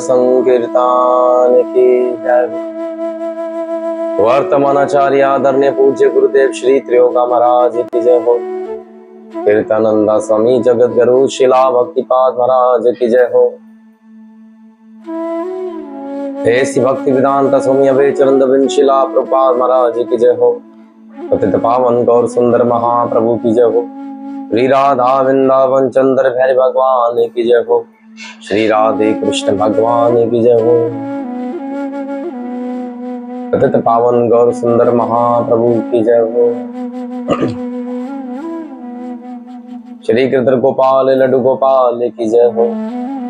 संकीर्तन की जय। वर्तमानाचार्य आदरणीय पूज्य गुरुदेव श्री त्रियोगा महाराज की जय हो। कीर्तनंदा स्वामी जगत गुरु शिला भक्तिपाद महाराज की जय हो। ऐसी भक्ति वेदांत स्वामी अभयचंद विंशिला प्रभुपाद महाराज की जय हो। पतित पावन गौर सुंदर महाप्रभु की जय हो। श्री राधा वृंदावन चंद्र भैर भगवान की जय हो। श्री राधे कृष्ण भगवान की जय हो। पतित पावन गौर सुंदर महाप्रभु की जय हो। श्री कृष्ण गोपाल लड्डू गोपाल की जय हो।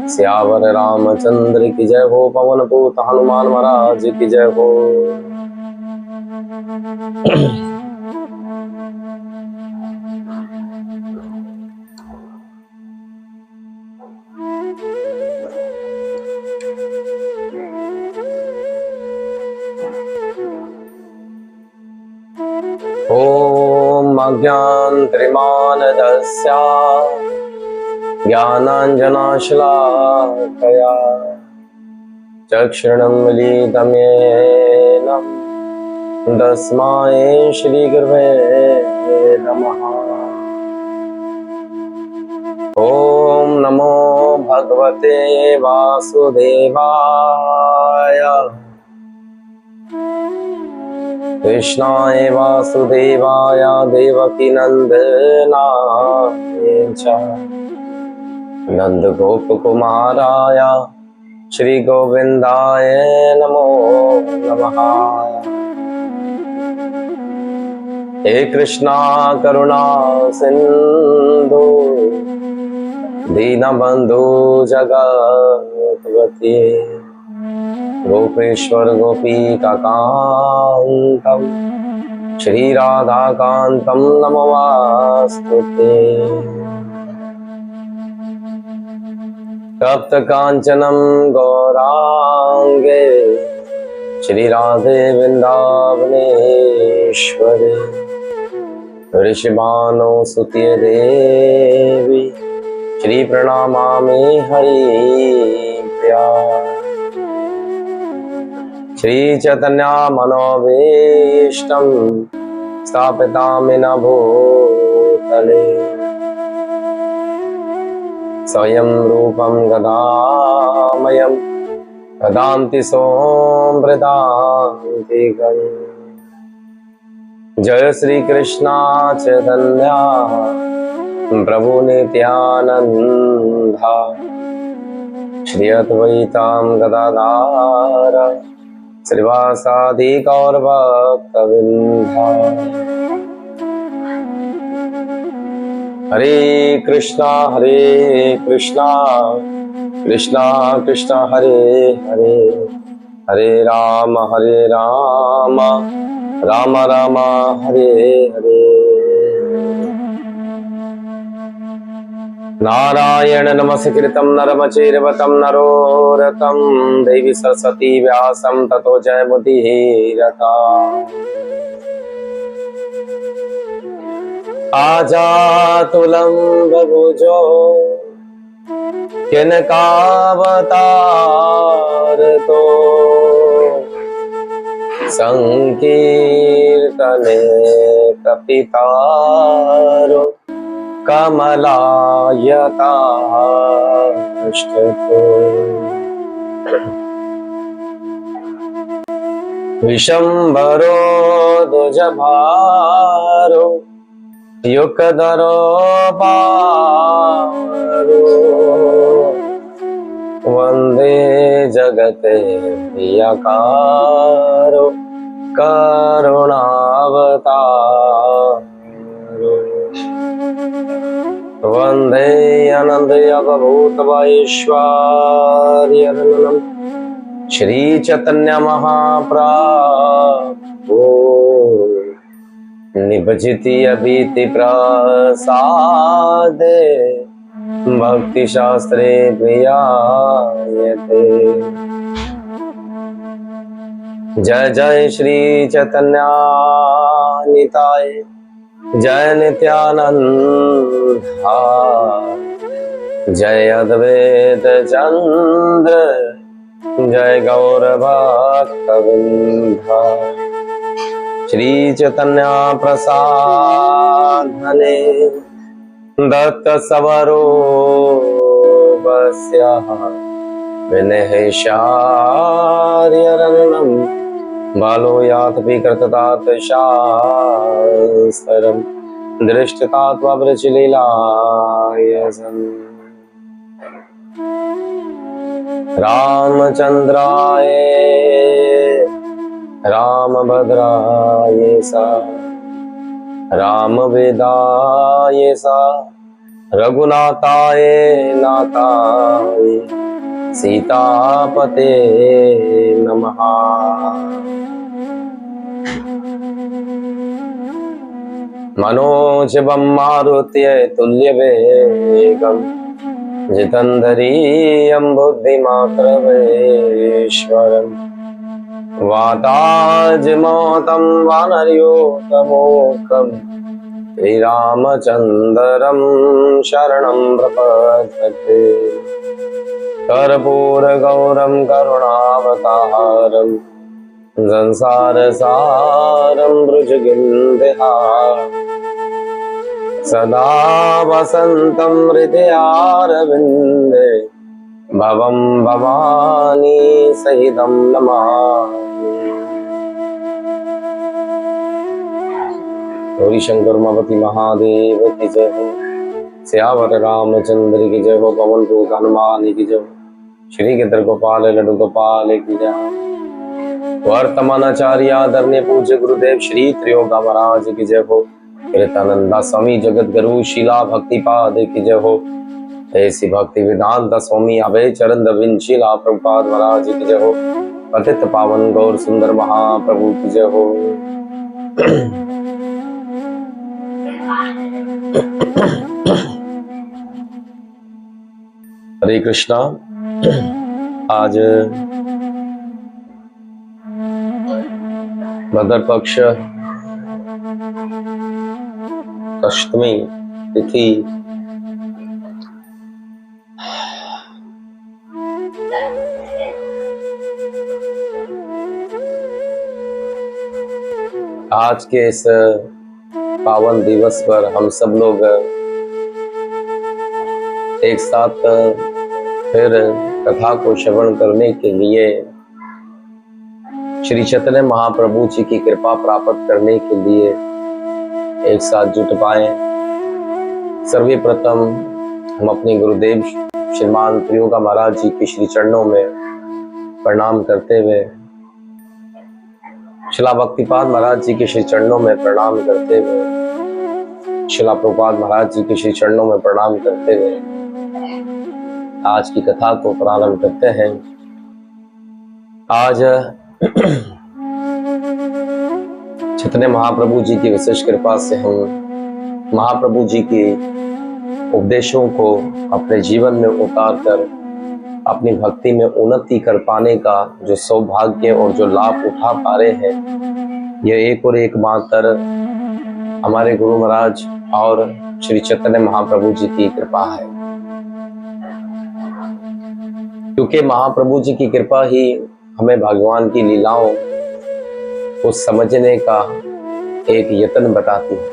श्यावर रामचंद्र की जय हो। पवन पूत हनुमान महाराज की जय हो। ओम अज्ञानत्रिमानदस्या ज्ञानाञ्जनशलाकया चक्षुरुन्मीलितं तस्मै श्रीगुरवे नमः। ओम नमो भगवते वासुदेवाय कृष्णाय वासुदेवाय देवकी नंदनाय च नंद गोप कुमाराय श्री गोविंदाय नमो नमः। हे कृष्णा करुणा सिंधु दीनबंधु जगत्पते गोपेश्वर गोपीकान्तं श्री राधाकान्तं नमोऽस्तुते। तप्त कांचनं गौरांगे श्री राधे वृंदावनेश्वरी ऋषिभानो सुते देवी श्री प्रणमामि हरिप्रिया। श्री चैतन्य मनोभीष्टं स्थापितामिन भूतले स्वयं रूपं गदामयं ददान्ति सोमृतान्तिकम्। जय श्री कृष्णा चैतन्य प्रभु नित्यानंदा श्री अद्वैतां गदाधर श्रीवासादि गौरभक्तवृंदा। हरे कृष्णा कृष्णा कृष्णा हरे हरे हरे राम राम राम हरे हरे। नारायण नमस्कृतं नरं चैव नरोत्तमं देवी सरस्वती व्यासं ततो जयमुदीरता। आजातुलम्बभुजो किनकावतारतो संकीर्तने कपितारो कमलायताष्टको विशंभरो द्विजभारो युगधरो पारो वंदे जगते प्रियकारो करुणावतारो वंदे आनंद अवभूत वैश्वर्यनन्दनं श्री चैतन्य महाप्रभु निभजिति अभीति प्रसादे भक्ति शास्त्रे प्रियायते। जय जय श्री चैतन्य निताय जय नित्यानंदा जय अद्वैत चंद्र जय गौर भक्तवृंद। श्री चैतन्य प्रसाद दत्त सवरो वस्यः विनहेशार्यरणं बालो यातपि कर्ततातशास्त्रं दृष्टतात्वा व्रजलीलायसन् रामचंद्राय रामभद्राय सा रामवेदाय सा रघुनाथाय नाथाय सीतापते नमः। मनोजवं मारुत्य तुल्यवेगम् जितेन्द्रियं बुद्धिमात्रवेश्वरम् वाताजमोतं वानरयोतमोकम् श्रीरामचन्द्रं शरणं प्रपद्ये। कर्पूरगौरं करुणावतारं संसारसारं भुजगेन्द्रहारं सदा वसन्तं हृदयारविन्दे भवं भवानी सहितं नमामि। गौरी शंकर उमापति महादेव की जय हो। सियावर रामचंद्र की जय हो। पवन सुत हनुमान की जय हो। श्री गिरधर गोपाल लड्डू गोपाल की जय हो। वर्तमान आचार्य आदरणीय पूज्य गुरुदेव श्री त्रियोगा महाराज की जय हो। कृतानंदा स्वामी जगत गुरु शीला भक्तिपाद की जय हो। ऐसी भक्ति वेदांत स्वामी अभय चरण रविंद शीला प्रभुपाद महाराज की जय हो। पतित पावन गौर सुंदर महाप्रभु की जय हो। हरे कृष्णा। आज भद्र पक्ष अष्टमी तिथि आज के इस पावन दिवस पर हम सब लोग एक साथ फिर कथा को श्रवण करने के लिए श्री चैतन्य महाप्रभु जी की कृपा प्राप्त करने के लिए एक साथ जुट पाए। सर्वप्रथम हम अपने गुरुदेव श्रीमान त्रियोगा महाराज जी के श्री चरणों में प्रणाम करते हुए, शिला भक्तिपाद महाराज जी के श्री चरणों में प्रणाम करते हुए, शिला प्रभुपाद महाराज जी के श्री चरणों में प्रणाम करते हुए आज की कथा को प्रारंभ करते हैं। आज चैतन्य महाप्रभु जी की विशेष कृपा से हम महाप्रभु जी के उपदेशों को अपने जीवन में उतार कर अपनी भक्ति में उन्नति कर पाने का जो सौभाग्य और जो लाभ उठा पा रहे हैं, यह एक और एक मात्र हमारे गुरु महाराज और श्री चैतन्य महाप्रभु जी की कृपा है। क्योंकि महाप्रभु जी की कृपा ही हमें भगवान की लीलाओं को समझने का एक यत्न बताती है।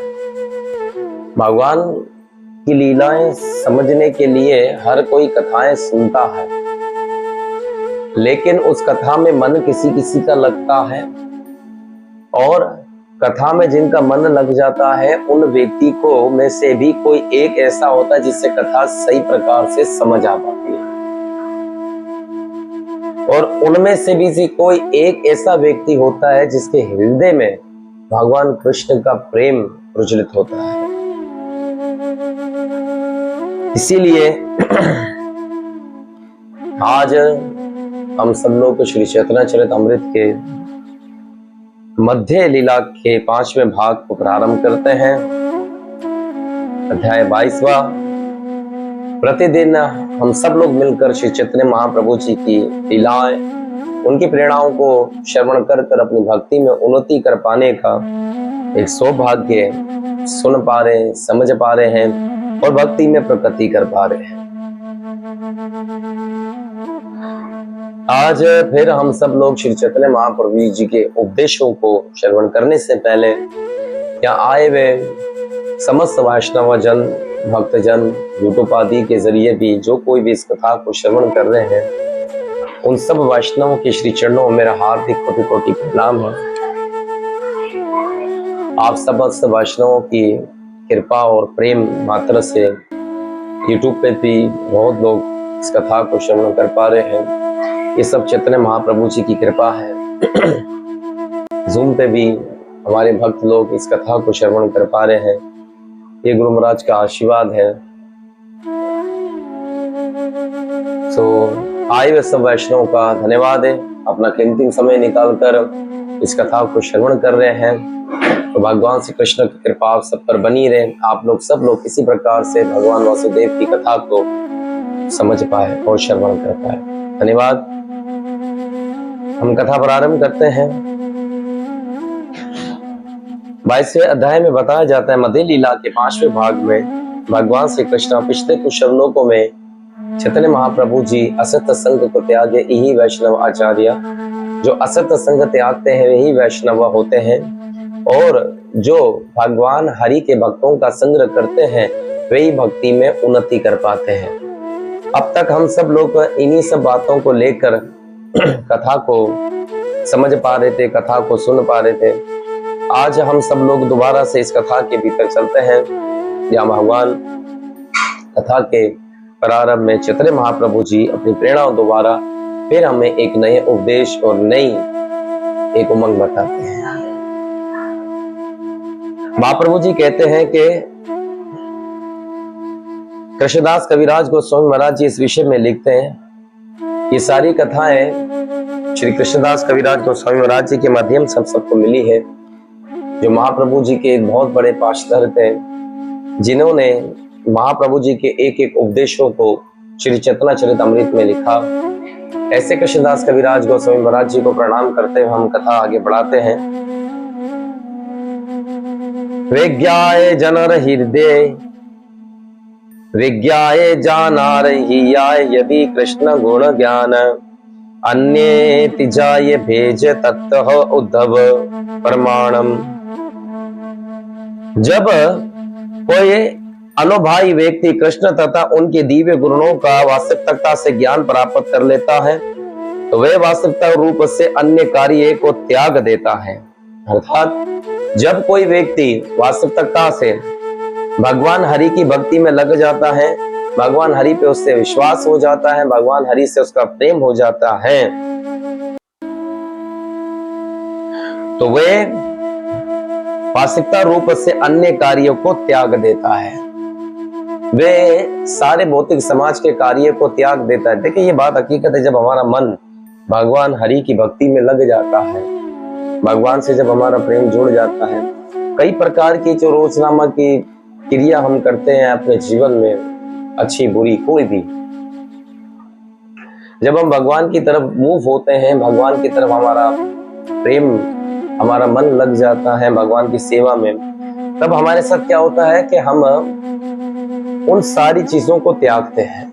भगवान की लीलाएं समझने के लिए हर कोई कथाएं सुनता है, लेकिन उस कथा में मन किसी किसी का लगता है, और कथा में जिनका मन लग जाता है उन व्यक्ति को में से भी कोई एक ऐसा होता है जिससे कथा सही प्रकार से समझ आ पाती है, और उनमें से भी कोई एक ऐसा व्यक्ति होता है जिसके हृदय में भगवान कृष्ण का प्रेम प्रज्वलित होता है। इसीलिए आज हम सब लोग श्री चैतन्य चरितामृत के मध्य लीला के 5वें भाग को प्रारंभ करते हैं। अध्याय 22वां। प्रतिदिन हम सब लोग मिलकर श्री चैतन्य महाप्रभु जी की लीलाएं, उनकी प्रेरणाओं को श्रवण कर कर अपनी भक्ति में उन्नति कर पाने का एक सौभाग्य सुन पा रहे हैं, समझ पा रहे हैं और भक्ति में प्रगति कर पा रहे हैं। आज फिर हम सब लोग श्री चैतन्य महाप्रभु जी के उपदेशों को श्रवण करने से पहले यहाँ आए हुए समस्त वैष्णव जन, भक्त जन, यूट्यूब आदि के जरिए भी जो कोई भी इस कथा को श्रवण कर रहे हैं, उन सब वैष्णवों के श्री चरणों में मेरा हार्दिक कोटि कोटि प्रणाम है। आप समस्त वैष्णवों की कृपा और प्रेम मात्र से यूट्यूब पे भी बहुत लोग इस कथा को श्रवण कर पा रहे हैं। ये सब चैतन्य महाप्रभु जी की कृपा है। जूम पे भी हमारे भक्त लोग इस कथा को श्रवण कर पा रहे हैं, ये गुरु महाराज का आशीर्वाद है। आए हुए सब वैष्णव का धन्यवाद है, अपना कीमती समय निकालकर इस कथा को श्रवण कर रहे हैं। तो भगवान श्री कृष्ण की कृपा आप सब पर बनी रहे, आप लोग सब लोग किसी प्रकार से भगवान वासुदेव की कथा को समझ पाए और श्रवण कर पाए। धन्यवाद। हम कथा प्रारंभ करते हैं। 22वें अध्याय में बताया जाता है, मध्य लीला के 5वें भाग में भगवान श्री कृष्ण पिछले कुछ श्लोकों में चैतन्य महाप्रभु जी असत संग को त्यागे यही वैष्णव आचार्य, जो असत संग त्यागते हैं वही वैष्णव होते हैं, और जो भगवान हरि के भक्तों का संग्रह करते हैं वही भक्ति में उन्नति कर पाते हैं। अब तक हम सब लोग इन्हीं सब बातों को लेकर कथा को समझ पा रहे थे, कथा को सुन पा रहे थे। आज हम सब लोग दोबारा से इस कथा के भीतर चलते हैं, जहाँ भगवान कथा के प्रारंभ में चैतन्य महाप्रभु जी अपनी प्रेरणा द्वारा फिर हमें एक नए उपदेश और नई एक उमंग बताते हैं। महाप्रभु जी कहते हैं कि कृष्णदास कविराज गोस्वामी महाराज जी इस विषय में लिखते हैं, ये सारी कथाएं श्री कृष्णदास कविराज गोस्वामी महाराज जी के माध्यम से सबको मिली है, जो महाप्रभु जी के एक बहुत बड़े पार्षद थे, जिन्होंने महाप्रभु जी के एक एक उपदेशों को श्री चैतन्यचरितामृत में लिखा। ऐसे कृष्णदास कविराज गोस्वामी महाराज जी को प्रणाम करते हुए हम कथा आगे बढ़ाते हैं। विज्ञाय जनर हृदय विज्ञाय जानार हियाय यदि कृष्ण गुण ज्ञान अन्ये तिजाय भेज तत्तः उद्धव प्रमाणम। जब कोई अनुभवी व्यक्ति कृष्ण तथा उनके दिव्य गुणों का वास्तविकता से ज्ञान प्राप्त कर लेता है तो वह वास्तविकता रूप से अन्य कार्य को त्याग देता है। अर्थात जब कोई व्यक्ति वास्तविकता से भगवान हरि की भक्ति में लग जाता है, भगवान हरि पे उससे विश्वास हो जाता है, भगवान हरि से उसका प्रेम हो जाता है, तो वह वास्तविकता रूप से अन्य कार्यों को त्याग देता है। वे सारे भौतिक समाज के कार्य को त्याग देता है। देखिए, ये बात हकीकत है। जब हमारा मन भगवान हरि की भक्ति में लग जाता है, भगवान से जब हमारा प्रेम जुड़ जाता है, कई प्रकार की जो रोजनामा की क्रिया हम करते हैं अपने जीवन में, अच्छी बुरी कोई भी, जब हम भगवान की तरफ मूव होते हैं, भगवान की तरफ हमारा प्रेम, हमारा मन लग जाता है भगवान की सेवा में, तब हमारे साथ क्या होता है कि हम उन सारी चीजों को त्यागते हैं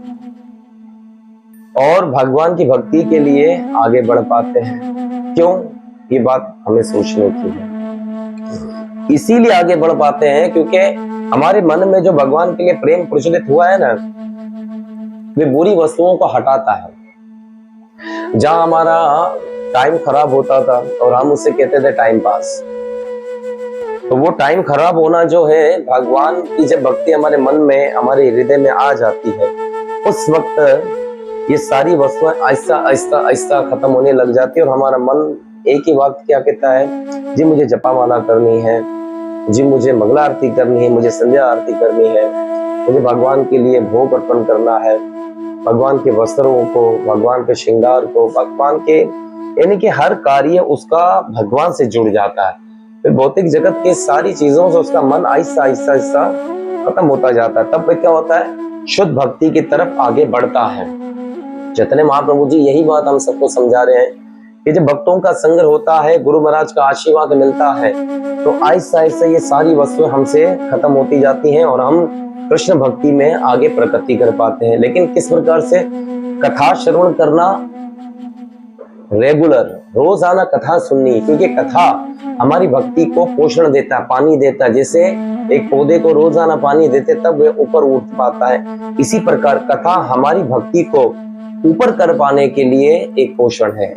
और भगवान की भक्ति के लिए आगे बढ़ पाते हैं। क्यों? ये बात हमें सोचने की है। इसीलिए आगे बढ़ पाते हैं क्योंकि हमारे मन में जो भगवान के लिए प्रेम प्रज्वलित हुआ है ना, वे बुरी वस्तुओं को हटाता है। जहां हमारा टाइम खराब होता था और हम उसे कहते थे टाइम पास, तो वो टाइम खराब होना जो है, भगवान की जब भक्ति हमारे मन में, हमारे हृदय में आ जाती है, उस वक्त ये सारी वस्तुएं आहिस्ता आहिस्ता आहिस्ता खत्म होने लग जाती है और हमारा मन एक ही बात क्या कहता है, जी मुझे जपामाला करनी है, जी मुझे मंगला आरती करनी है, मुझे संध्या आरती करनी है, मुझे भगवान के लिए भोग अर्पण करना है, भगवान के वस्त्रों को, भगवान के श्रृंगार को, भगवान के, यानी कि हर कार्य उसका भगवान से जुड़ जाता है। फिर भौतिक जगत के सारी चीजों से उसका मन आहिस्ता आहिस्ता आहिस्ता खत्म होता जाता है। तब क्या होता है, शुद्ध भक्ति की तरफ आगे बढ़ता है। चैतन्य महाप्रभु जी यही बात हम सबको समझा रहे हैं कि जब भक्तों का संग्रह होता है, गुरु महाराज का आशीर्वाद मिलता है, तो आहिस्ता आहिस्ता ये सारी वस्तुएं हमसे खत्म होती जाती हैं और हम कृष्ण भक्ति में आगे प्रगति कर पाते हैं। लेकिन किस प्रकार से? कथा श्रवण करना रेगुलर रोजाना कथा सुननी, क्योंकि कथा हमारी भक्ति को पोषण देता है, पानी देता है। जैसे एक पौधे को रोजाना पानी देते तब वह ऊपर उठ पाता है, इसी प्रकार कथा हमारी भक्ति को ऊपर कर पाने के लिए एक पोषण है।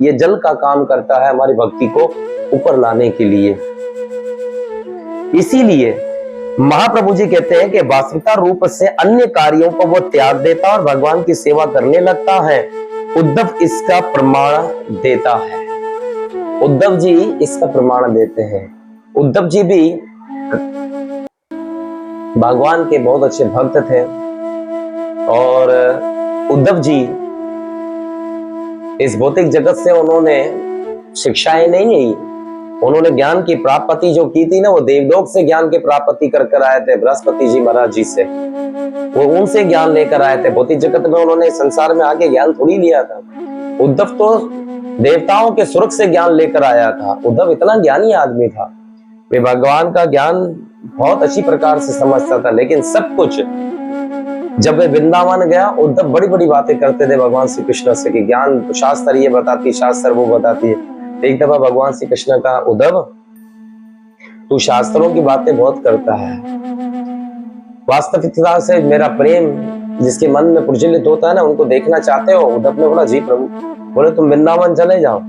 ये जल का काम करता है हमारी भक्ति को ऊपर लाने के लिए। इसीलिए महाप्रभु जी कहते हैं कि वास्तविकता रूप से अन्य कार्यों को वो त्याग देता और भगवान की सेवा करने लगता है। उद्धव इसका प्रमाण देता है। उद्धव जी इसका प्रमाण देते हैं। उद्धव जी भी भगवान के बहुत अच्छे भक्त थे और उद्धव जी इस भौतिक जगत से उन्होंने शिक्षाएं नहीं ली, उन्होंने ज्ञान की प्राप्ति जो की थी ना, वो देवलोक से ज्ञान की प्राप्ति कर आए थे, बृहस्पति जी महाराज जी से। वो उनसे ज्ञान लेकर आए थे। भौतिक जगत में उन्होंने संसार में आके ज्ञान थोड़ी लिया था। उद्धव तो देवताओं के स्वर्ग से ज्ञान लेकर आया था। उद्धव इतना ज्ञानी आदमी था, वे भगवान का ज्ञान बहुत अच्छी प्रकार से समझता था। लेकिन सब कुछ जब वे वृंदावन गया, उद्धव बड़ी बड़ी बातें करते थे भगवान श्री कृष्ण से कि ज्ञान शास्त्र ये बताती, शास्त्र वो बताती है। एक दफा भगवान श्री कृष्ण का, उद्धव तू शास्त्रों की बातें बहुत करता है, वास्तविकता से मेरा प्रेम जिसके मन में प्रज्वलित होता है ना, उनको देखना चाहते हो? उद्धव ने बोला जी प्रभु। बोले तुम वृंदावन चले जाओ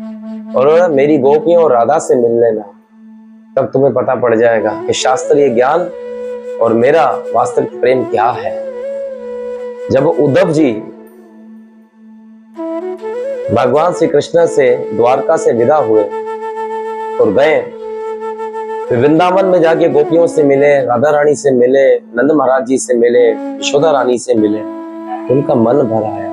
और मेरी गोपियों और राधा से मिल लेना, तब तुम्हें पता पड़ जाएगा कि शास्त्रीय ज्ञान और मेरा वास्तविक प्रेम क्या है। जब उद्धव जी भगवान श्री कृष्ण से द्वारका से विदा हुए और गए, वृंदावन में जाके गोपियों से मिले, राधा रानी से मिले, नंद महाराज जी से मिले, यशोदा रानी से मिले, उनका मन भर आया।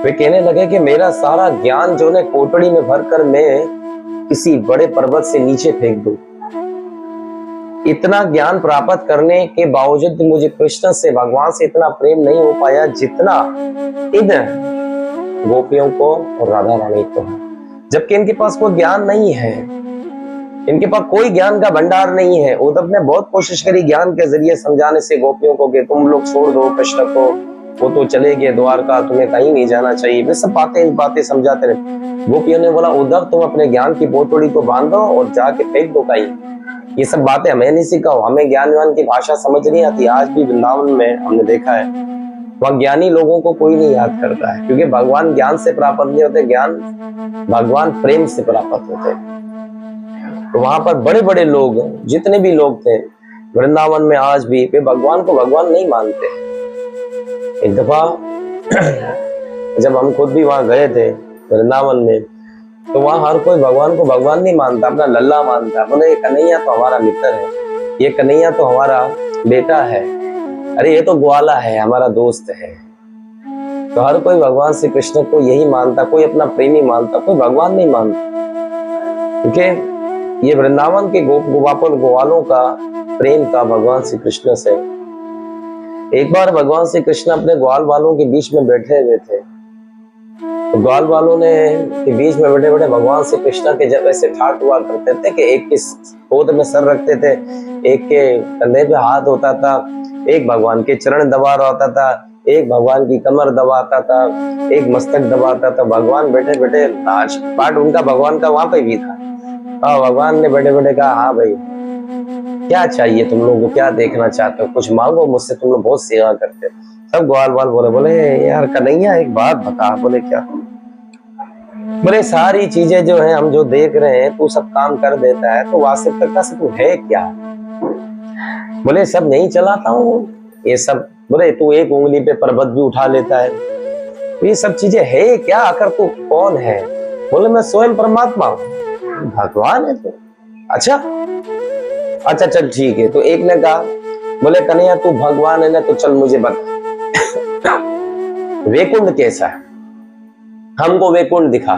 वे कहने लगे कि मेरा सारा ज्ञान जो ने कोटड़ी में भरकर मैं किसी बड़े पर्वत से नीचे फेंक दूं। इतना ज्ञान प्राप्त करने के बावजूद मुझे कृष्ण से, भगवान से इतना प्रेम नहीं हो पाया जितना इन गोपियों को और राधा रानी को है। जबकि इनके पास कोई ज्ञान नहीं है, इनके पास कोई ज्ञान का भंडार नहीं है। उद्धव ने बहुत कोशिश करी ज्ञान के जरिए समझाने से गोपियों को कि तुम लोग छोड़ दो कृष्ण को, वो तो चले गए द्वारका, तुम्हें कहीं नहीं जाना चाहिए। वे सब बातें समझाते रहे। गोपियों ने बोला उद्धव तुम अपने ज्ञान की पोटली को बांधो और जाके फेंक दो कहीं। ये सब बातें हमें नहीं सिखाओ, हमें ज्ञानवान की भाषा समझ नहीं आती। आज भी वृंदावन में हमने देखा है वह ज्ञानी लोगों को कोई नहीं याद करता है, क्योंकि भगवान ज्ञान से प्राप्त नहीं होते, ज्ञान भगवान प्रेम से प्राप्त होते। तो वहां पर बड़े बड़े लोग, जितने भी लोग थे वृंदावन में, आज भी वे भगवान को भगवान नहीं मानते। एक दफा जब हम खुद भी वहां गए थे वृंदावन में, तो वहां हर कोई भगवान को भगवान नहीं मानता, अपना लल्ला मानता। बोले ये कन्हैया तो हमारा मित्र है, ये कन्हैया तो हमारा बेटा है, अरे ये तो ग्वाला है, हमारा दोस्त है। तो हर कोई भगवान श्री कृष्ण को यही मानता, कोई अपना प्रेमी मानता, कोई भगवान नहीं मानता। क्योंकि ये वृंदावन के गोपाल ग्वालों का प्रेम था भगवान श्री कृष्ण से। एक बार भगवान श्री कृष्ण अपने ग्वाल वालों के बीच में बैठे हुए थे, तो ग्वाल वालों ने के बीच में बैठे बैठे भगवान श्री कृष्ण के जब ऐसे ठाट हुआ करते थे कि एक के गोद में सर रखते थे, एक के कंधे पे हाथ होता था, एक भगवान के चरण दबा रहा होता था, एक भगवान की कमर दबाता था, एक मस्तक दबाता था। भगवान बैठे बैठे नाच पाठ उनका भगवान का वहां पे भी था। भगवान ने बैठे बैठे कहा हाँ भाई क्या चाहिए तुम लोगों को, क्या देखना चाहते हो, कुछ मांगो मुझसे, तुम लोग बहुत सेवा करते हो। सब ग्वाल वाल बोले यार कन्हैया एक बात बता। बोले क्या? बोले सारी चीजें जो है हम जो देख रहे हैं तू सब काम कर देता है, तो वास्तविकता से तू है क्या? बोले सब नहीं चलाता हूँ ये सब। बोले तू एक उंगली पे पर्वत भी उठा लेता है, तो ये सब चीजें है क्या? आखिर तू कौन है? बोले मैं स्वयं परमात्मा हूँ। भगवान है तू? अच्छा चल ठीक है। तो एक ने कहा बोले कन्हैया तू भगवान है ना, तो चल मुझे बता वैकुंठ कैसा है, हमको वैकुंठ दिखा।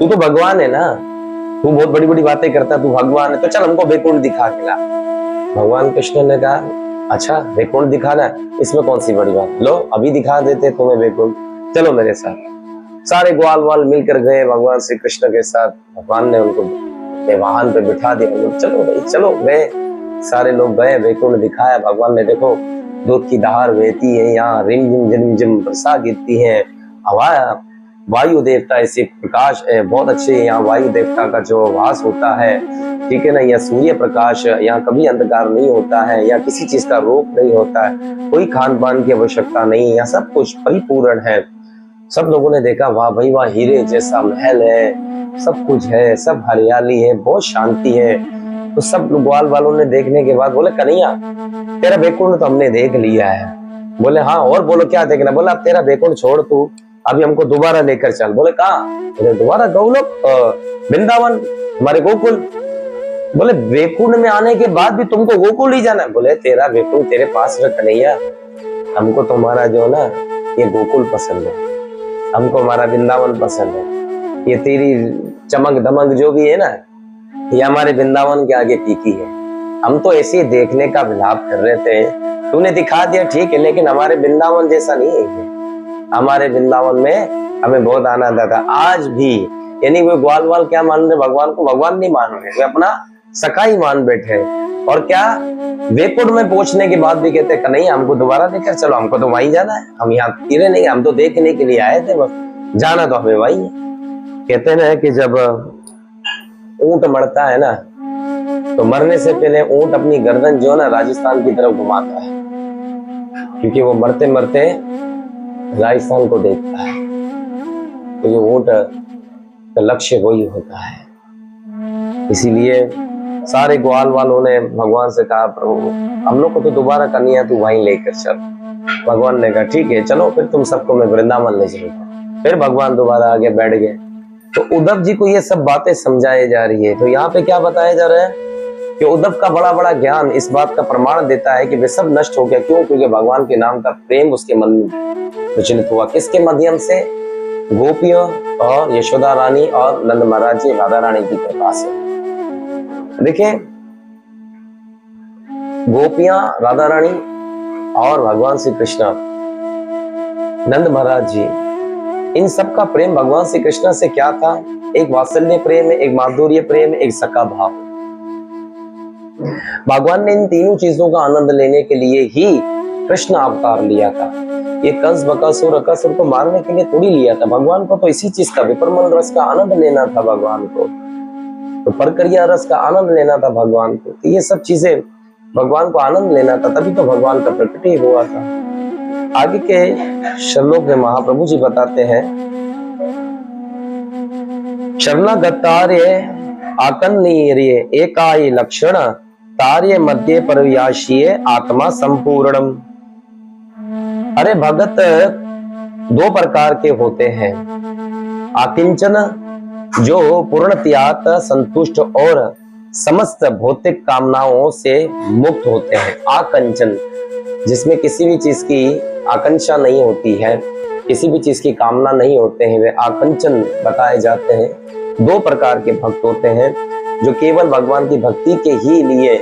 तू तो भगवान है ना, तू बहुत बड़ी बड़ी बातें करता, तू भगवान है, तो चल हमको वैकुंठ दिखा के ला। भगवान कृष्ण ने कहा अच्छा वैकुंठ दिखाना है, इसमें कौन सी बड़ी बात, लो अभी दिखा देते तुम्हें वैकुंठ, चलो मेरे साथ। सारे ग्वाल वाल मिलकर गए भगवान श्री कृष्ण के साथ। भगवान ने उनको वाहन पे बिठा दिया, चलो भाई चलो। गए सारे लोग गए, वैकुंठ दिखाया। भगवान ने देखो दूध की धार बहती है, यहाँ रिम झिम वर्षा गिरती है, हवा वायु देवता ऐसे प्रकाश है, बहुत अच्छे यहाँ वायु देवता का जो वास होता है, ठीक है ना। यह सूर्य प्रकाश, यहाँ कभी अंधकार नहीं होता है, या किसी चीज का रोग नहीं होता है, कोई खान पान की आवश्यकता नहीं, यहाँ सब कुछ परिपूर्ण है। सब लोगों ने देखा, वाह भाई वाह, हीरे जैसा महल है, सब कुछ है, सब हरियाली है, बहुत शांति है। तो सब ग्वाल वालों ने देखने के बाद बोले, कन्हैया तेरा बैकुंठ तो हमने देख लिया है। बोले हाँ, और बोलो क्या देखना। बोला अब तेरा बैकुंठ छोड़ तू, अभी हमको दोबारा लेकर चल। बोले कहाँ? बोले दोबारा गोलोक, वृंदावन, हमारे गोकुल। बोले बैकुंठ में आने के बाद भी तुमको गोकुल ही जाना है? बोले तेरा बैकुंठ तेरे पास रख कन्हैया, हमको तुम्हारा जो ना ये गोकुल पसंद है, हमको हमारा वृंदावन पसंद है। ये तेरी चमक धमक जो भी है ना, ये हमारे वृंदावन के आगे फीकी है। हम तो ऐसे देखने का विलाप कर रहे थे, तूने दिखा दिया ठीक है, लेकिन हमारे वृंदावन जैसा नहीं है। हमारे वृंदावन में हमें बहुत आनंद आता आज भी। यानी वे ग्वाल वाल क्या मान रहे भगवान को? भगवान नहीं मान रहे, वे अपना सखा ही मान बैठे। और क्या वेकुंठ में पहुंचने के बाद भी कहते हैं नहीं, हमको दोबारा लेकर चलो, हमको तो वहीं जाना है, हम यहाँ तीरे नहीं, हम तो देखने के लिए आए थे, बस जाना तो हमें वहीं है। कहते हैं कि जब ऊंट मरता है ना, तो मरने से पहले ऊंट अपनी गर्दन जो है ना राजस्थान की तरफ घुमाता है, क्योंकि वो मरते मरते राजस्थान को देखता है। तो ये ऊंट का लक्ष्य वही होता है। इसीलिए सारे ग्वाल वालों ने भगवान से कहा, प्रभु हम लोग को तो दोबारा करनी है, तू वहीं लेकर चल। भगवान ने कहा ठीक है चलो, फिर तुम सबको मैं वृंदावन ले चलूंगा। फिर भगवान दोबारा आगे बैठ गए। तो उद्धव जी को ये सब बातें समझाई जा रही है। तो यहाँ पे क्या बताया जा रहा है कि उद्धव का बड़ा बड़ा ज्ञान इस बात का प्रमाण देता है कि वे सब नष्ट हो गया। क्यों? क्योंकि भगवान के नाम का प्रेम उसके मन में विचलित हुआ। किसके माध्यम से? गोपियों और यशोदा रानी और नंद महाराज जी राधा रानी की कृपा से। देखिए, गोपियां, राधा रानी और भगवान श्री कृष्ण, नंद महाराज जी, इन सब का प्रेम भगवान श्री कृष्ण से क्या था? एक वात्सल्य प्रेम है, एक माधुर्य प्रेम है, एक सखा भाव। भगवान ने इन तीनों चीजों का आनंद लेने के लिए ही कृष्ण अवतार लिया था। ये कंस बकासुर को मारने के लिए थोड़ी लिया था। भगवान को तो इसी चीज का, विपरमन रस का आनंद लेना था भगवान को, तो परकरिया रस का आनंद लेना था भगवान को। तो ये सब चीजें भगवान को आनंद लेना था, तभी तो भगवान का प्रकट ही हुआ था। आगे के श्लोक में महाप्रभु जी बताते हैं, शरणागतार्य आकन्नीर्य एकाई लक्षण तार्य मध्य परव्याशीय आत्मा संपूर्णम। अरे भगत दो प्रकार के होते हैं। आकिंचन जो पूर्णत्यात संतुष्ट और समस्त भौतिक कामनाओं से मुक्त होते हैं। आकंचन जिसमें किसी भी चीज की आकांक्षा नहीं होती है, किसी भी चीज की कामना नहीं होते हैं, वे आकंचन बताए जाते हैं। दो प्रकार के भक्त होते हैं, जो केवल भगवान की भक्ति के ही लिए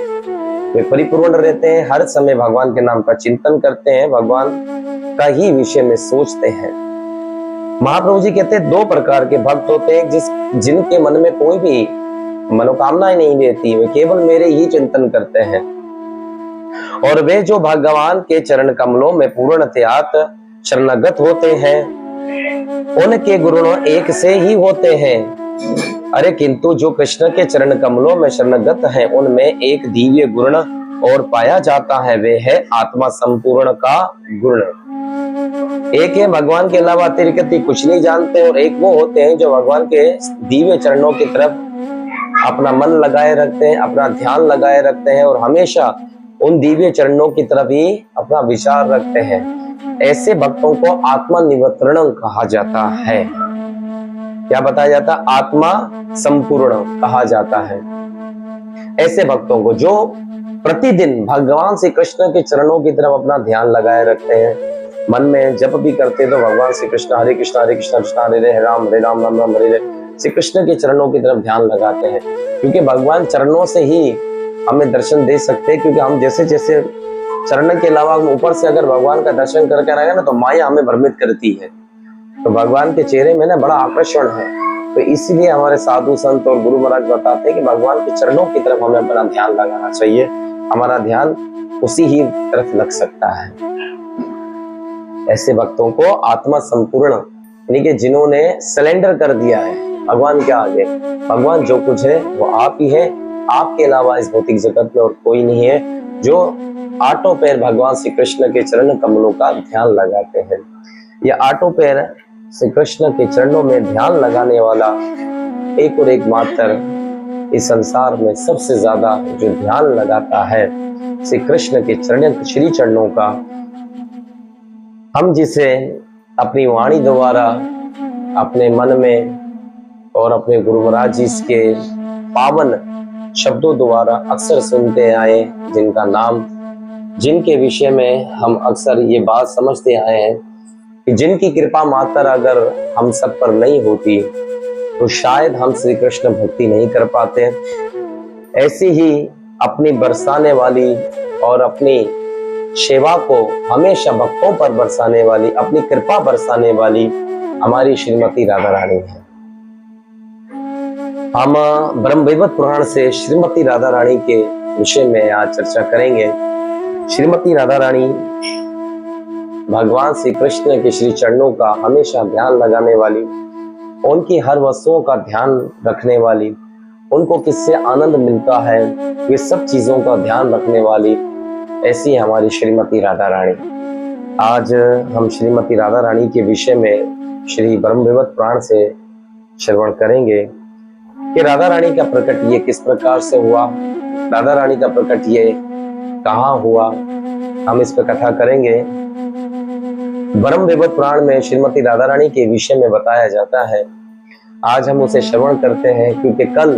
वे परिपूर्ण रहते हैं, हर समय भगवान के नाम का चिंतन करते हैं, भगवान का ही विषय में सोचते हैं। महाप्रभु जी कहते हैं दो प्रकार के भक्त होते हैं, जिनके मन में कोई भी मनोकामनाएं नहीं रहती, वे केवल मेरे ही चिंतन करते हैं। और वे जो भगवान के चरण कमलों में पूर्णतयात शरणागत होते हैं, उनके गुण एक से ही होते हैं। अरे किंतु जो कृष्ण के चरण कमलों में शरणागत हैं, उनमें एक दिव्य गुण और पाया जाता है, वे है आत्मा संपूर्ण का गुण। एक है भगवान के अलावा अतिरिक्त कुछ नहीं जानते, और एक वो होते हैं जो भगवान के दिव्य चरणों की तरफ अपना मन लगाए रखते हैं, अपना ध्यान लगाए रखते हैं, और हमेशा उन दिव्य चरणों की तरफ ही अपना विचार रखते हैं। ऐसे भक्तों को आत्मा निवर्तन कहा जाता है। क्या बताया जाता? आत्मा संपूर्ण कहा जाता है ऐसे भक्तों को, जो प्रतिदिन भगवान श्री कृष्ण के चरणों की तरफ अपना ध्यान लगाए रखते हैं। मन में जप भी करते तो भगवान श्री कृष्ण हरे कृष्ण कृष्ण हरे राम राम राम हरे हरे, श्री कृष्ण के चरणों की तरफ ध्यान लगाते हैं। क्योंकि भगवान चरणों से ही हमें दर्शन दे सकते हैं, क्योंकि हम जैसे जैसे चरण के अलावा हम ऊपर से अगर भगवान का दर्शन करके रहेगा ना, तो माया हमें भ्रमित करती है। तो भगवान के चेहरे में ना बड़ा आकर्षण है, तो इसलिए हमारे साधु संत और गुरु महाराज बताते हैं कि भगवान के चरणों की तरफ हमें अपना ध्यान लगाना चाहिए, हमारा ध्यान उसी ही तरफ लग सकता है। ऐसे भक्तों को आत्मा संपूर्ण यानी कि जिन्होंने सरेंडर कर दिया है भगवान के आगे। भगवान जो कुछ है वो आप ही है, आपके अलावा इस भौतिक जगत में और कोई नहीं है। जो आठों पैर भगवान श्री कृष्ण के चरण कमलों का ध्यान लगाते हैं। ये आठों पैर श्री कृष्ण के चरणों में ध्यान लगाने वाला एक और एक मात्र इस संसार में सबसे ज्यादा जो ध्यान लगाता है श्री कृष्ण के श्री चरणों का, हम जिसे अपनी वाणी द्वारा अपने मन में और अपने गुरु महाराज जी के पावन शब्दों द्वारा अक्सर सुनते आए, जिनका नाम, जिनके विषय में हम अक्सर ये बात समझते आए हैं कि जिनकी कृपा मात्र अगर हम सब पर नहीं होती तो शायद हम श्री कृष्ण भक्ति नहीं कर पाते। ऐसी ही अपनी बरसाने वाली और अपनी सेवा को हमेशा भक्तों पर बरसाने वाली, अपनी कृपा बरसाने वाली हमारी श्रीमती राधा रानी है। हम ब्रह्मवैवर्त पुराण से श्रीमती राधा रानी के विषय में आज चर्चा करेंगे। श्रीमती राधा रानी भगवान श्री कृष्ण के श्री चरणों का हमेशा ध्यान लगाने वाली, उनकी हर वस्तुओं का ध्यान रखने वाली, उनको किससे आनंद मिलता है वे सब चीजों का ध्यान रखने वाली, ऐसी हमारी श्रीमती राधा रानी। आज हम श्रीमती राधा रानी के विषय में श्री ब्रह्मवैवर्त पुराण से श्रवण करेंगे कि राधा रानी का प्रकट ये किस प्रकार से हुआ, राधा रानी का प्रकट ये कहाँ हुआ, हम इस पर कथा करेंगे। ब्रह्मवैवर्त पुराण में श्रीमती राधा रानी के विषय में बताया जाता है। आज हम उसे श्रवण करते हैं क्योंकि कल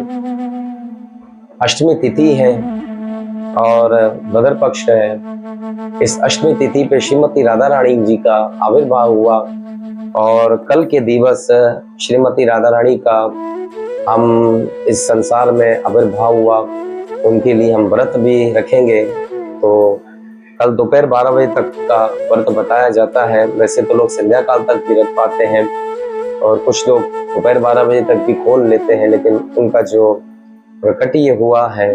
अष्टमी तिथि है और भद्र पक्ष है। इस अष्टमी तिथि पे श्रीमती राधा रानी जी का आविर्भाव हुआ और कल के दिवस श्रीमती राधा रानी का हम इस संसार में आविर्भाव हुआ, उनके लिए हम व्रत भी रखेंगे। तो कल दोपहर 12 बजे तक का व्रत बताया जाता है। वैसे तो लोग संध्या काल तक भी रख पाते हैं और कुछ लोग दोपहर 12 बजे तक भी खोल लेते हैं, लेकिन उनका जो प्रकटीय हुआ है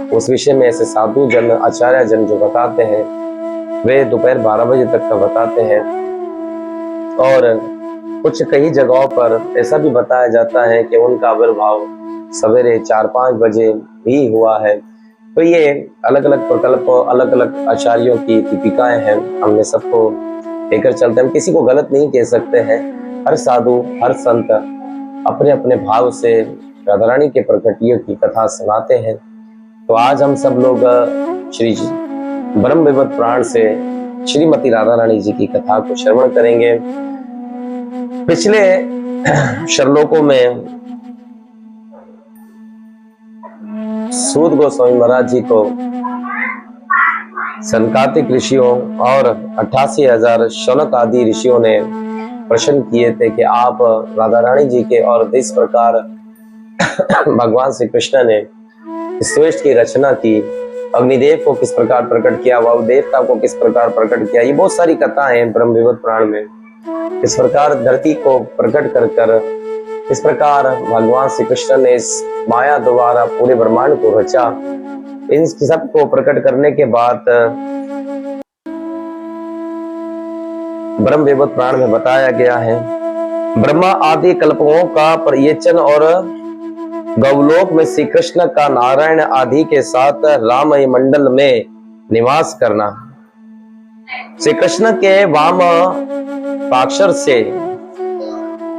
उस विषय में ऐसे साधु जन, आचार्य जन जो बताते हैं वे दोपहर 12 बजे तक का बताते हैं। और कुछ कई जगहों पर ऐसा भी बताया जाता है कि उनका आविर्भाव सवेरे 4-5 बजे भी हुआ है। तो ये अलग अलग प्रकल्प, अलग अलग आचार्यों की दीपिकाएं हैं, हमने सबको लेकर चलते हैं। हम किसी को गलत नहीं कह सकते हैं। हर साधु, हर संत अपने अपने भाव से राधा रानी के प्रकटियों की कथा सुनाते हैं। तो आज हम सब लोग श्री ब्रह्मवैवर्त पुराण से श्रीमती राधा रानी जी की कथा को श्रवण करेंगे। पिछले श्लोकों में सूत गोस्वामी महाराज जी को सनकादिक ऋषियों और 88,000 शौनक आदि ऋषियों ने प्रश्न किए थे कि आप राधा रानी जी के और इस प्रकार भगवान श्री कृष्ण ने श्रेष्ठ की रचना की, अग्निदेव को किस प्रकार प्रकट किया, वायु देवता को किस प्रकार प्रकट किया। ये बहुत सारी कथाएं हैं ब्रह्मवैवर्त पुराण में। इस प्रकार धरती को प्रकट कर कर इस प्रकार भगवान श्री कृष्ण ने इस माया द्वारा पूरे ब्रह्मांड को रचा। इन सब को प्रकट करने के बाद ब्रह्मवैवर्त पुराण में बताया गया है, ब्रह्मा आदि कल्पों का पर्यचन और गौलोक में श्री कृष्ण का नारायण आदि के साथ रामय मंडल में निवास करना। श्री कृष्ण के वाम पाक्षर से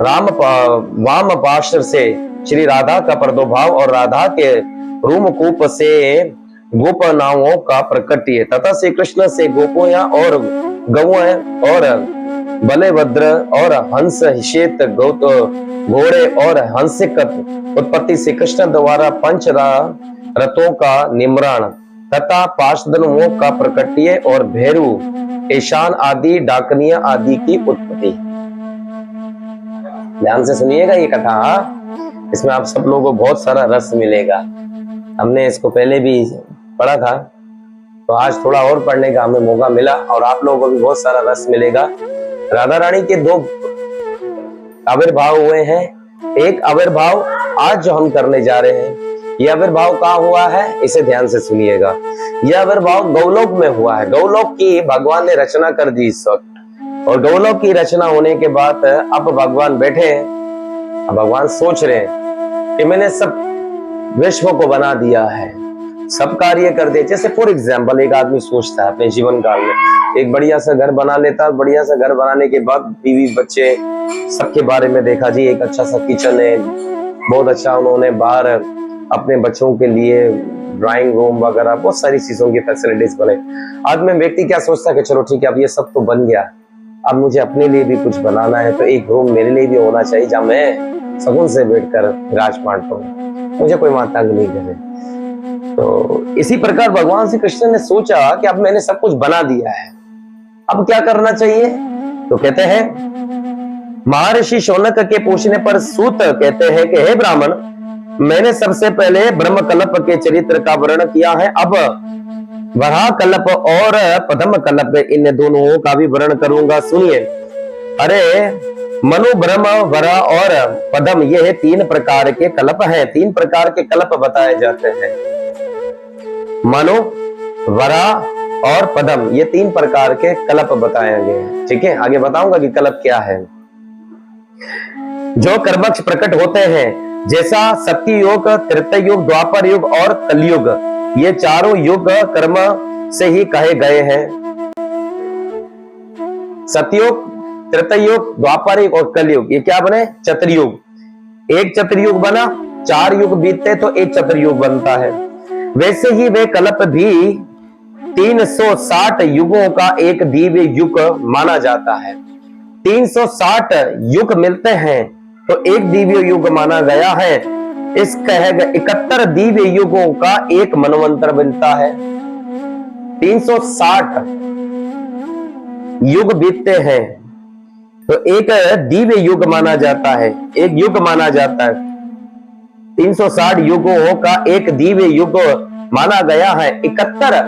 वाम पाक्षर से श्री राधा का प्रादुर्भाव और राधा के रूमकूप से गोपनाओं का प्रकट्य तथा श्री कृष्ण से गोपोया और गौएं और बलभद्र और हंस श्वेत घोड़े और हंसिक उत्पत्ति श्री कृष्ण द्वारा पंच रथों का निम्रण तथा पार्षदों का प्रकट्य और भैरू ईशान आदि डाकनिया आदि की उत्पत्ति। ध्यान से सुनिएगा ये कथा, इसमें आप सब लोगों को बहुत सारा रस मिलेगा। हमने इसको पहले भी पढ़ा था, तो आज थोड़ा और पढ़ने का हमें मौका मिला और आप लोगों को भी बहुत सारा रस मिलेगा। राधा रानी के 2 आविर्भाव हुए हैं। एक आविर्भाव आज जो हम करने जा रहे हैं, यह आविर्भाव कहाँ हुआ है, इसे ध्यान से सुनिएगा। यह आविर्भाव गौलोक में हुआ है। गौलोक की भगवान ने रचना कर दी इस वक्त, और गोलोक की रचना होने के बाद अब भगवान बैठे हैं। अब भगवान सोच रहे हैं कि मैंने सब विश्व को बना दिया है, सब कार्य कर दे। जैसे फॉर एग्जाम्पल एक आदमी सोचता है अपने जीवन काल में एक बढ़िया सा घर बना लेता है, बढ़िया सा घर बनाने के बाद बीवी बच्चे सबके बारे में देखा जी, एक अच्छा सा किचन है, बहुत अच्छा उन्होंने बाहर अपने बच्चों के लिए ड्राइंग रूम वगैरह बहुत सारी चीजों की फैसिलिटीज बने। आज में व्यक्ति क्या सोचता है कि चलो ठीक है, अब ये सब तो बन गया, अब मुझे अपने लिए भी कुछ बनाना है, तो एक रूम मेरे लिए भी होना चाहिए जहां मैं सुकून से बैठकर विराजमान करूं, मुझे कोई वहां तंग नहीं करे। तो इसी प्रकार भगवान श्री कृष्ण ने सोचा कि अब मैंने सब कुछ बना दिया है, अब क्या करना चाहिए। तो कहते हैं, महर्षि शौनक के पूछने पर सूत कहते हैं कि हे ब्राह्मण, मैंने सबसे पहले ब्रह्म कल्प के चरित्र का वर्णन किया है, अब वराह कल्प और पद्म कल्प इन दोनों का भी वर्णन करूंगा, सुनिए। अरे मनु, ब्रह्म, वरा और पद्म ये तीन प्रकार के कल्प हैं। तीन प्रकार के कल्प बताए जाते हैं, मनु, वरा और पद्म, ये तीन प्रकार के कल्प बताए गए हैं। ठीक है, आगे बताऊंगा कि कल्प क्या है। जो कर्मक्ष प्रकट होते हैं, जैसा सत्ययुग, त्रेता युग, द्वापर युग और कलयुग, ये चारों युग कर्म से ही कहे गए हैं। सतयुग, त्रेता युग, द्वापर युग और कलयुग, ये क्या बने? चतुर्युग। एक चतुर्युग बना, 4 युग बीतते तो एक चतुर्युग बनता है। वैसे ही वे कल्प भी 360 युगों का एक दिव्य युग माना जाता है। 360 युग मिलते हैं तो एक दिव्य युग माना गया है। इस कहे गए 71 दिव्य युगों का एक मनवंतर बनता है। 360 युग बीतते हैं तो एक दिव्य युग माना जाता है, एक युग माना जाता है। 360 युगों का एक दिव्य युग माना गया है। 71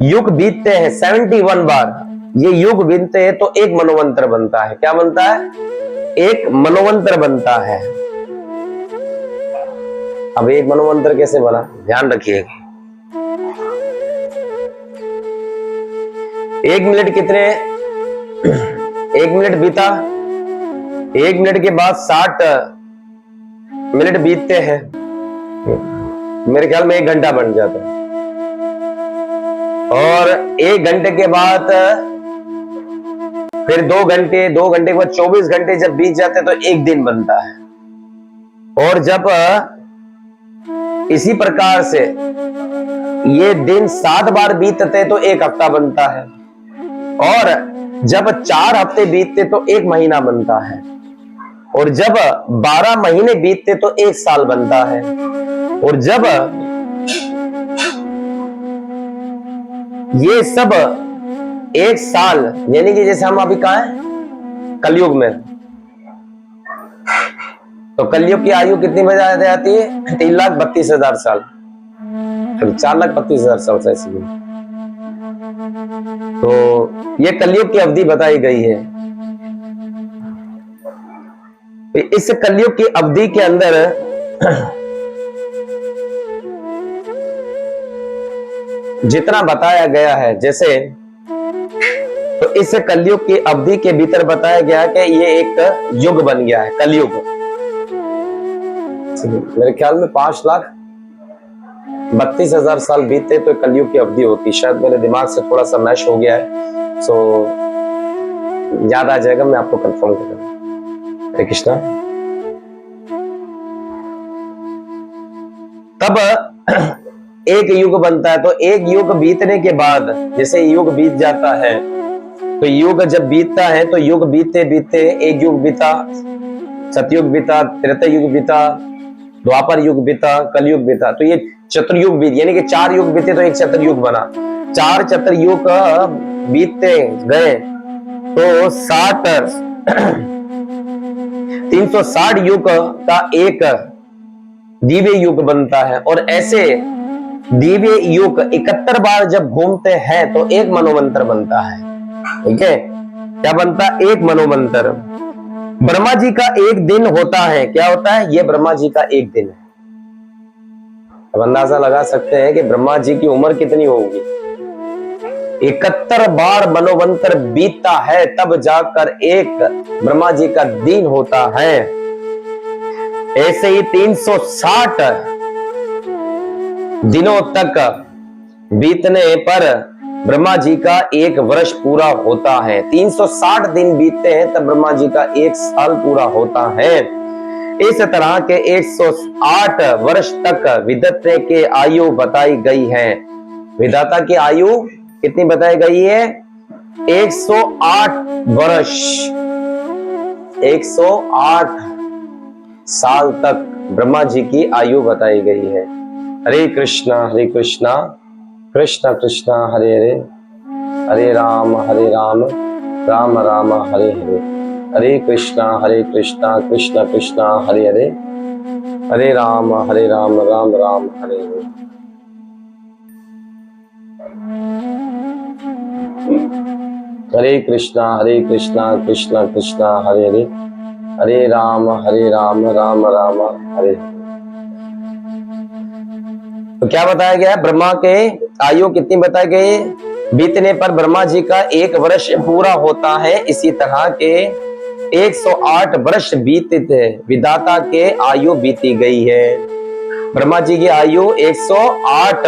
युग बीतते हैं, 71 बार ये युग बीतते हैं तो एक मनवंतर बनता है। क्या बनता है? एक मनवंतर बनता है। अब एक मनवंतर कैसे बना, ध्यान रखिएगा। 1 मिनट कितने? 1 मिनट बीता, 1 मिनट के बाद 60 मिनट बीतते हैं, मेरे ख्याल में 1 घंटा बन जाता है। और 1 घंटे के बाद फिर 2 घंटे, 2 घंटे के बाद 24 घंटे जब बीत जाते तो 1 दिन बनता है। और जब इसी प्रकार से ये दिन 7 बार बीतते तो 1 हफ्ता बनता है। और जब 4 हफ्ते बीतते तो 1 महीना बनता है। और जब 12 महीने बीतते तो 1 साल बनता है। और जब ये सब 1 साल, यानी कि जैसे हम अभी कहा है कलयुग में, तो कलयुग की आयु कितनी बजा जाती है? 3,32,000 साल, 4,32,000 साल से ऐसी। तो ये कलयुग की अवधि बताई गई है। इस कलयुग की अवधि के अंदर जितना बताया गया है, जैसे तो इस कलयुग की अवधि के भीतर बताया गया कि ये एक युग बन गया है, कलयुग। मेरे ख्याल में 5,32,000 साल बीतते तो कलयुग की अवधि होती। शायद मेरे दिमाग से थोड़ा सा मैश हो गया है, सो याद आ जाएगा, मैं आपको कंफर्म करूंगा। हरे कृष्णा। तब एक युग बनता है, तो एक युग बीतने के बाद, जैसे युग बीत जाता है, तो युग जब बीतता है तो युग बीतते बीतते एक युग बीता, सतयुग बीता, त्रेता युग बीता, द्वापर युग बीता, कलयुग बीता, तो ये चतुर्युग बीत, यानी कि 4 युग बीते तो एक चतुर्युग बना। 4 चतुर्युग बीतते गए तो 360 युग का एक दिव्य युग बनता है। और ऐसे दिव्य युग 71 बार जब घूमते हैं तो एक मनोमंत्र बनता है। ठीक है, क्या बनता है? एक मनोमंत्र। ब्रह्मा जी का एक दिन होता है। क्या होता है? ये ब्रह्मा जी का एक दिन है। अब अंदाजा लगा सकते हैं कि ब्रह्मा जी की उम्र कितनी होगी। 71 बार मनोवंतर बीतता है, तब जाकर एक ब्रह्मा जी का दिन होता है। ऐसे ही 360 दिनों तक बीतने पर ब्रह्मा जी का एक वर्ष पूरा होता है। 360 दिन बीतते हैं तब ब्रह्मा जी का एक साल पूरा होता है। इस तरह के 108 वर्ष तक विधाता की आयु बताई गई है। विधाता की आयु कितनी बताई गई है? 108 वर्ष, 108 साल तक ब्रह्मा जी की आयु बताई गई है। हरे कृष्णा कृष्ण कृष्ण हरे हरे, हरे राम राम राम हरे हरे, हरे कृष्णा कृष्ण कृष्ण हरे हरे, हरे राम राम राम हरे हरे। हरे कृष्णा कृष्ण कृष्ण हरे हरे, हरे राम राम राम हरे हरे। तो क्या बताया गया है? ब्रह्मा के आयु कितनी बताई गई? बीतने पर ब्रह्मा जी का एक वर्ष पूरा होता है। इसी तरह के 108 वर्ष बीतते विधाता के आयु बीती गई है। ब्रह्मा जी की आयु 108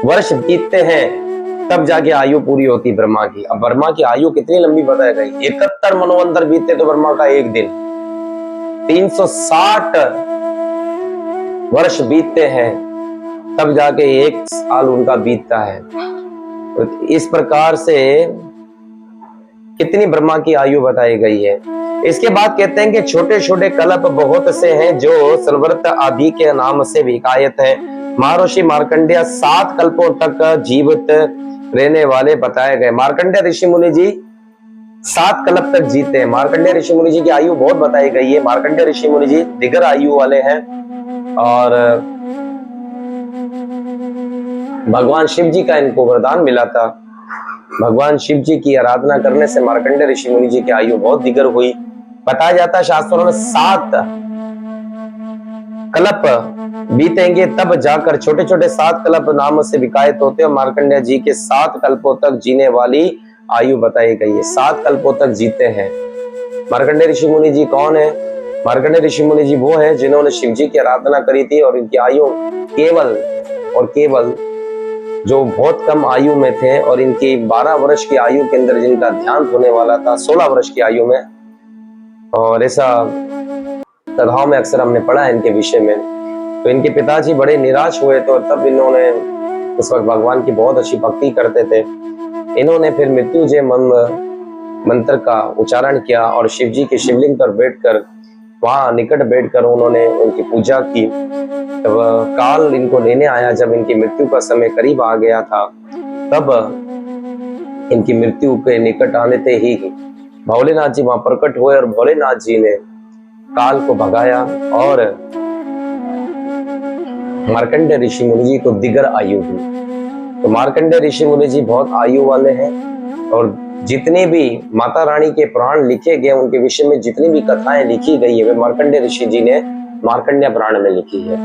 वर्ष बीतते हैं तब जाके आयु पूरी होती ब्रह्मा की। अब ब्रह्मा की आयु कितनी लंबी बताई गई? 71 मनोवंतर बीतते तो ब्रह्मा का एक दिन। 360 वर्ष बीतते हैं तब जाके एक साल उनका बीतता है। तो इस प्रकार से कितनी ब्रह्मा की आयु बताई गई है। इसके बाद कहते हैं कि छोटे छोटे कल्प बहुत से हैं जो सर्वत्र आदि के नाम से विकायत है। महर्षि मार्कंडेय 7 कल्पों तक जीवित रहने वाले बताए गए। मार्कंडेय ऋषि मुनि जी 7 कल्प तक जीते हैं। मार्कंडेय ऋषि मुनि जी की आयु बहुत बताई गई है। मार्कंडेय ऋषि मुनि जी दिगर आयु वाले हैं और भगवान शिव जी का इनको वरदान मिला था। भगवान शिव जी की आराधना करने से मार्कंडेय ऋषि मुनि जी की आयु बहुत दिगर हुई। बताया जाता है शास्त्रों में 7 कल्प बीतेंगे तब जाकर छोटे छोटे 7 कल्प नाम से विकायत होते हैं। मार्कंडेय जी के 7 कल्पों तक जीने वाली आयु बताई गई है। 7 कल्पों तक जीते हैं। मार्कंडेय ऋषि मुनि जी कौन है? मार्कंडेय ऋषि मुनि जी वो है जिन्होंने शिव जी की आराधना करी थी और इनकी आयु केवल और केवल जो बहुत कम आयु में थे और इनकी 12 वर्ष की आयु के अंदर जिनका ध्यान होने वाला था 16 वर्ष की आयु में। और ऐसा कथाओं में अक्सर हमने पढ़ा है इनके विषय में। तो इनके पिताजी बड़े निराश हुए थे और तब इन्होंने उस वक्त भगवान की बहुत अच्छी भक्ति करते थे। इन्होंने फिर मृत्युंजय मंत्र का उच्चारण किया और शिव जी के शिवलिंग पर बैठकर वहां निकट बैठकर उन्होंने उनकी पूजा की। तब काल इनको लेने आया। जब इनकी मृत्यु का समय करीब आ गया था तब इनकी मृत्यु के निकट आने से ही भोलेनाथ जी वहां प्रकट हुए और भोलेनाथ जी ने काल को भगाया और मार्कंडेय ऋषि मुनि जी को दिगर आयु दी। तो मार्कंडेय ऋषि मुनि जी बहुत आयु वाले हैं और जितने भी माता रानी के पुराण लिखे गए उनके विषय में जितनी भी कथाएं लिखी गई है वे मार्कंडेय ऋषि जी ने मार्कंडेय पुराण में लिखी है।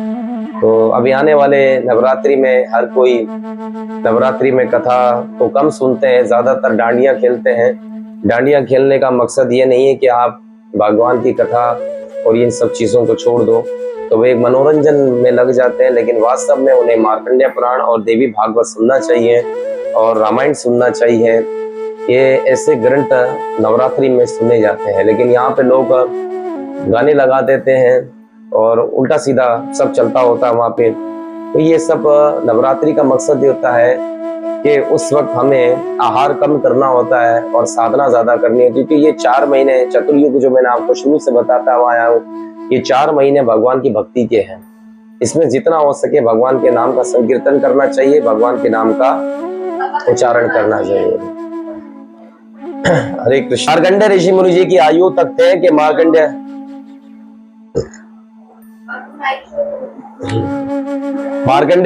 तो अभी आने वाले नवरात्रि में हर कोई नवरात्रि में कथा तो कम सुनते हैं, ज्यादातर डांडिया खेलते हैं। डांडिया खेलने का मकसद ये नहीं है कि आप भगवान की कथा और इन सब चीजों को छोड़ दो, तो वे एक मनोरंजन में लग जाते हैं। लेकिन वास्तव में उन्हें मार्कंडेय पुराण और देवी भागवत सुनना चाहिए और रामायण सुनना चाहिए। ये ऐसे ग्रंथ नवरात्रि में सुने जाते हैं। लेकिन यहाँ पे लोग गाने लगा देते हैं और उल्टा सीधा सब चलता होता है वहाँ पे। तो ये सब नवरात्रि का मकसद ये होता है कि उस वक्त हमें आहार कम करना होता है और साधना ज्यादा करनी है। क्योंकि ये 4 महीने चतुर्युग जो मैंने आपको शुरू से बताता हुआ आया हूँ, ये 4 महीने भगवान की भक्ति के हैं। इसमें जितना हो सके भगवान के नाम का संकीर्तन करना चाहिए, भगवान के नाम का उच्चारण करना चाहिए। हरे कृष्ण। मार्कंडेय ऋषि मुनि जी की आयु तक थे कि मार्कंडेय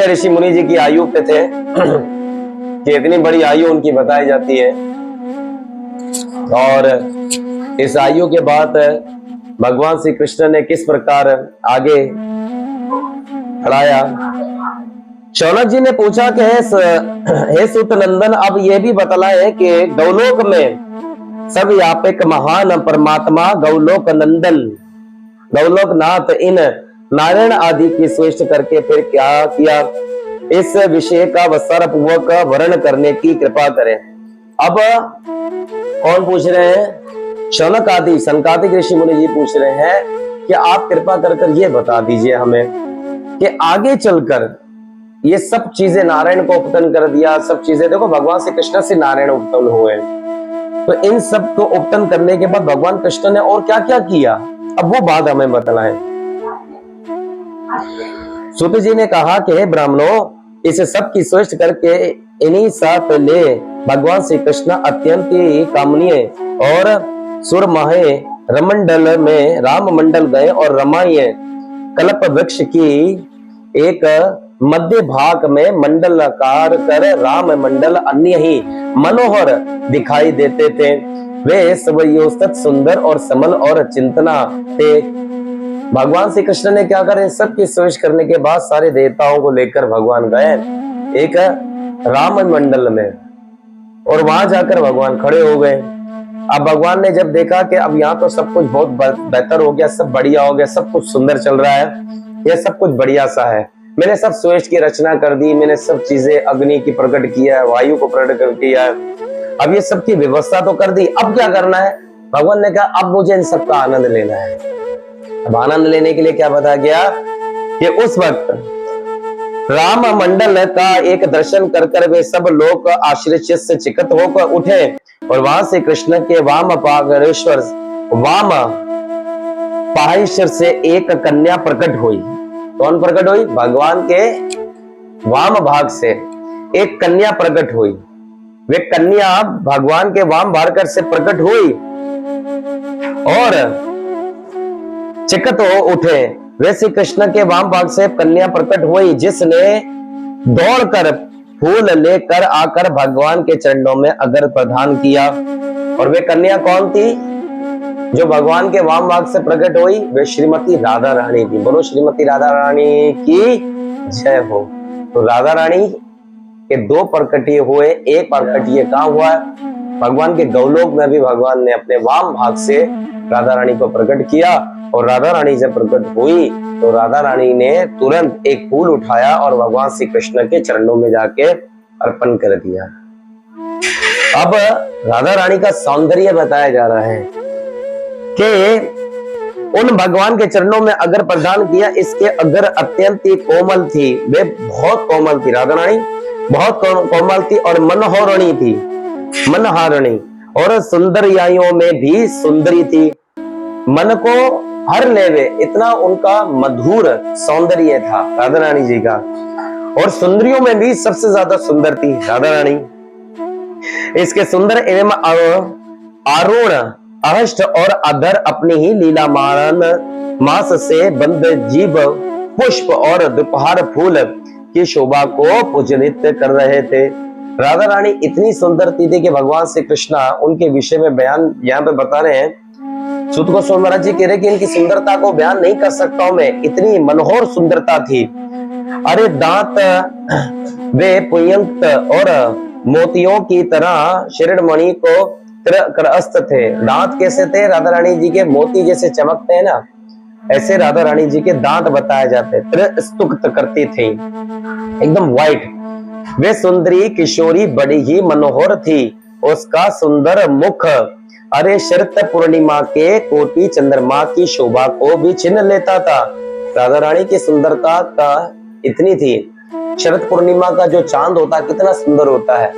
ऋषि मुनि जी की आयु पे थे कि इतनी बड़ी आयु उनकी बताई जाती है। और इस आयु के बाद भगवान श्री कृष्ण ने किस प्रकार आगे बढ़ाया शौनक जी ने पूछा कि हे सुत नंदन, अब यह भी बतलाए कि गौलोक में सब व्यापक महान परमात्मा गौलोक नंदन गौलोक नाथ इन नारायण आदि की सृष्टि करके फिर क्या किया, इस विषय का विस्तार पूर्वक वर्णन करने की कृपा करें। अब कौन पूछ रहे हैं? शौनक आदि सनकादिक ऋषि मुनि जी पूछ रहे हैं कि आप कृपा कर ये बता दीजिए हमें कि आगे चलकर ये सब चीजें नारायण को उपतन कर दिया, सब चीजें देखो भगवान श्री कृष्ण से नारायण उपतन हुए, तो इन सब को उपतन करने के बाद भगवान कृष्ण ने और क्या क्या किया, अब वो बात हमें बतलाएं। सूत जी ने कहा कि हे ब्राह्मणों, इस सब की सृष्टि करके इन्हीं साथ ले भगवान श्री कृष्ण अत्यंत ही कामनीय और सुरमहे रमंडल में राम मंडल गए और रमाय कल्प वृक्ष की एक मध्य भाग में मंडलाकार कर राम मंडल अन्य ही मनोहर दिखाई देते थे। वे स्वयोस्तत सुंदर और समल और चिंतना थे। भगवान श्री कृष्ण ने क्या करें, सबकी सृष्टि करने के बाद सारे देवताओं को लेकर भगवान गए एक राम मंडल में, और वहां जाकर भगवान खड़े हो गए। अब भगवान ने जब देखा कि अब यहाँ तो सब कुछ बहुत बेहतर हो गया, सब बढ़िया हो गया, सब कुछ सुंदर चल रहा है, यह सब कुछ बढ़िया सा है, मैंने सब सृष्टि की रचना कर दी, मैंने सब चीजें अग्नि की प्रकट किया है, वायु को प्रकट कर किया है, अब ये सब की व्यवस्था तो कर दी, अब क्या करना है? भगवान ने कहा अब मुझे इन सब का आनंद लेना है। अब आनंद लेने के लिए क्या बताया गया कि उस वक्त राम मंडल का एक दर्शन कर कर वे सब लोग आश्चर्य से चिकित होकर उठे और वहां से कृष्ण के वाम पागरेश्वर वाम पाहेश्वर से एक कन्या प्रकट हुई। कौन प्रकट हुई? भगवान के वाम भाग से एक कन्या प्रकट हुई। वे कन्या भगवान के वाम भाग से प्रकट हुई और चिकित हो उठे। वैसे कृष्ण के वाम भाग से कन्या प्रकट हुई जिसने दौड़कर फूल लेकर आकर भगवान के चरणों में अगर प्रदान किया। और वे कन्या कौन थी जो भगवान के वाम भाग से प्रकट हुई? वे श्रीमती राधा रानी थी। बोलो श्रीमती राधा रानी की जय हो। तो राधा रानी के दो प्रकटीय हुए, एक प्रकटीय कहाँ हुआ? भगवान के गौलोक में भी भगवान ने अपने वाम भाग से राधा रानी को प्रकट किया। और राधा रानी जब प्रकट हुई तो राधा रानी ने तुरंत एक फूल उठाया और भगवान श्री कृष्ण के चरणों में जाके अर्पण कर दिया। अब राधा रानी का सौंदर्य बताया जा रहा है कि उन भगवान के चरणों में अगर प्रदान किया, इसके अगर अत्यंत ही कोमल थी, वे बहुत कोमल थी, राधा रानी बहुत कोमल थी और मनोहरणी थी, मनहारणी, और सुंदरियाओं में भी सुंदरी थी, मन को हर लेवे इतना उनका मधुर सौंदर्य था राधा रानी जी का। और सुंदरियों में भी सबसे ज्यादा सुंदर थी राधा रानी। इसके सुंदर एवं आरूढ़ अहष्ट और अधर अपनी ही लीला मारन मास से बंद जीव पुष्प और दोपहर फूल की शोभा को पूजनित कर रहे थे। राधा रानी इतनी सुंदर थी कि भगवान श्री कृष्ण उनके विषय में बयान यहाँ पे बता रहे हैं। सूत गोस्वामी महाराज जी कह रहे कि इनकी सुंदरता को बयान नहीं कर सकता हूं मैं, इतनी मनोहर सुंदरता थी। अरे दांत वे पुयंत और मोतियों की तरह शिरोमणि को त्रस्त थे। दांत कैसे थे? राधा रानी जी के मोती जैसे चमकते हैं ना, ऐसे राधा रानी जी के दांत बताए जाते, त्रस्तुक्त करती थी, एकदम व्हाइट। वे सुंदरी किशोरी बड़ी ही मनोहर थी। उसका सुंदर मुख अरे शरत पूर्णिमा के कोटि चंद्रमा की शोभा को भी छीन लेता था। राधा रानी की सुंदरता का इतनी थी, शरत पूर्णिमा का जो चांद होता है कितना सुंदर होता है,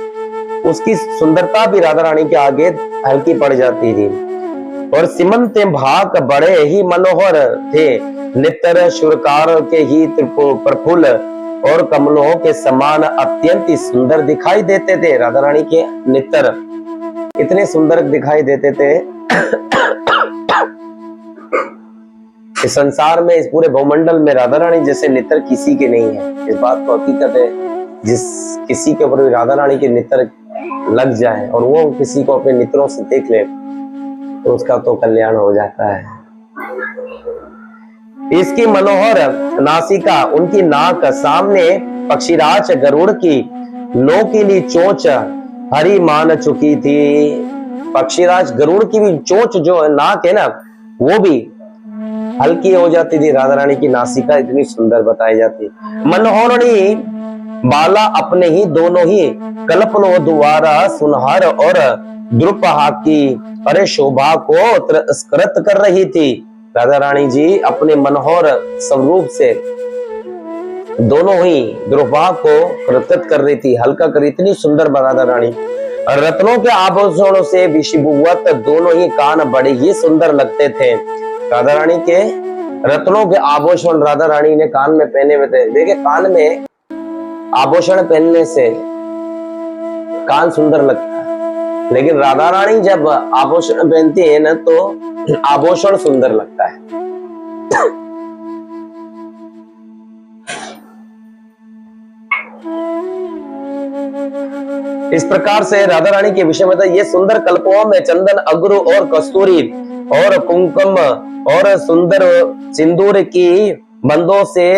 उसकी सुंदरता भी राधा रानी के आगे हल्की पड़ जाती थी। और सीमंत भाग बड़े ही मनोहर थे, नितर शुरकार के ही प्रफुल्ल और कमलों के समान अत्यंत ही सुंदर दिखाई देते थे। राधा रानी के नितर इतने सुंदर दिखाई देते थे इस संसार में, इस पूरे भूमंडल में राधा रानी जैसे नितर किसी के नहीं है। इस बात को हकीकत है, जिस किसी के ऊपर भी राधा रानी के नितर लग जाए और वो किसी को अपने नित्रों से देख ले तो उसका तो कल्याण हो जाता है। इसकी मनोहर नासिका, उनकी नाक सामने पक्षीराज गरुड़ की नोकीली चोंच हरी मान चुकी थी। पक्षीराज गरुड़ की भी चोंच जो नाक है ना, वो भी हल्की हो जाती थी। राधा रानी की नासिका इतनी सुंदर बताई जाती। मनोहरणी बाला अपने ही दोनों ही कल्पनो द्वारा सुनहर और द्रुपहा की अरे शोभा को तिरस्कृत कर रही थी। राधा रानी जी अपने मनोहर स्वरूप से दोनों ही द्रुपहा को कृतित कर रही थी, हल्का कर, इतनी सुंदर राधा रानी। रत्नों के आभूषणों से विषिभूत दोनों ही कान बड़े ही सुंदर लगते थे। राधा रानी के रत्नों के आभूषण राधा रानी ने कान में पहने हुए थे। देखिए, कान में आभूषण पहनने से कान सुंदर लगता है, लेकिन राधा रानी जब आभूषण पहनती है ना, तो आभूषण सुंदर लगता है। इस प्रकार से राधा रानी के विषय में ये सुंदर कल्पों में चंदन, अगरू और कस्तूरी और कुंकुम और सुंदर सिंदूर की बंदों से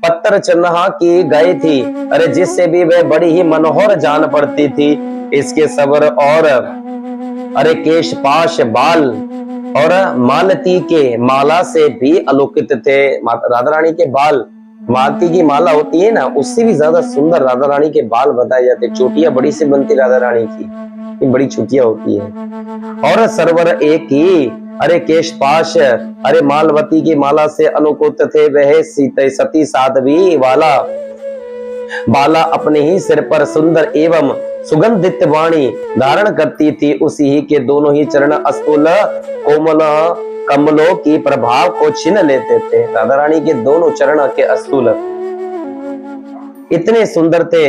पत्थर चन्हा की गई थी। अरे जिससे भी वह बड़ी ही मनोहर जान पड़ती थी। इसके सवर और अरे केश, पाश, बाल और मालती के माला से भी अलौकित थे। राधा रानी के बाल, मालती की माला होती है ना, उससे भी ज्यादा सुंदर राधा रानी के बाल बताए जाते। चोटियां बड़ी सी बनती राधा रानी की, बड़ी चोटियां होती है। और सरवर एक ही अरे केश, पाश, अरे मालवती की माला से अनुकूत थे। वह सती साध्वी वाला बाला अपने ही सिर पर सुंदर एवं सुगंधित वाणी धारण करती थी। उसी ही के दोनों ही चरण अस्तुल कोमल कमलों की प्रभाव को छीन लेते थे। राधा रानी के दोनों चरण के अस्तुल इतने सुंदर थे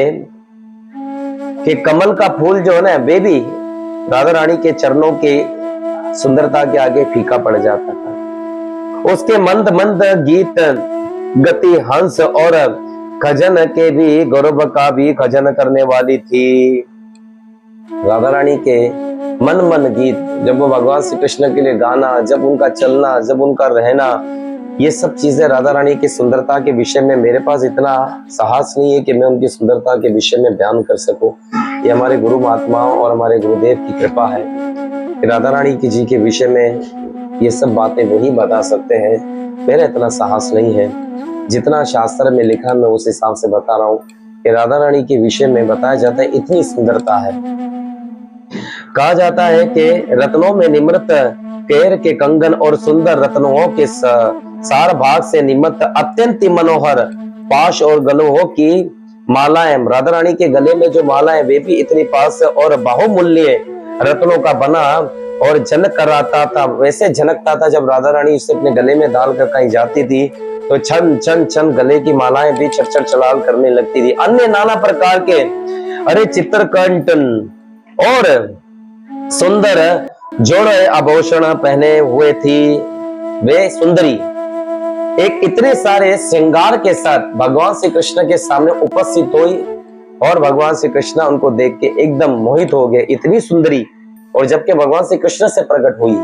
कि कमल का फूल जो है ना, वे भी राधा रानी के चरणों के सुंदरता के आगे फीका पड़ जाता था। उसके मंद मंद गीत गति हंस और खजन के भी गौरव का भी खजन करने वाली थी। राधा रानी के मन मन गीत, जब वो भगवान श्री कृष्ण के लिए गाना, जब उनका चलना, जब उनका रहना, ये सब चीजें राधा रानी की सुंदरता के विषय में मेरे पास इतना साहस नहीं है कि मैं उनकी सुंदरता के विषय में बयान कर सकूं। ये हमारे गुरु महात्माओं और हमारे गुरुदेव की कृपा है कि राधा रानी की जी के विषय में ये सब बातें वही बता सकते हैं। मेरा इतना साहस नहीं है। जितना शास्त्र में लिखा मैं उस हिसाब से बता रहा हूँ कि राधा रानी के विषय में बताया जाता है इतनी सुंदरता है। कहा जाता है कि रत्नों में निमृत केर के कंगन और सुंदर रत्नों के सार भाग से निमित्त अत्यंत मनोहर पाश और गलों की मालाएं, राधा रानी के गले में जो मालाएं वे भी इतनी पास और बहुमूल्य रत्नों का बना और झनक कराता था। वैसे झनकता था जब राधा रानी उसे अपने गले में डालकर कहीं जाती थी तो छन छन छन गले की मालाएं भी चरचर चलाल करने लगती थी। अन्य नाना प्रकार के अरे चित्रकंठन और सुंदर जोड़े आभूषण पहने हुए थी। वे सुंदरी एक इतने सारे श्रृंगार के साथ भगवान श्री कृष्ण के सामने उपस्थित हुई और भगवान श्री कृष्ण उनको देख के एकदम मोहित हो गए। इतनी सुंदरी, और जबकि भगवान श्री कृष्ण से प्रकट हुई,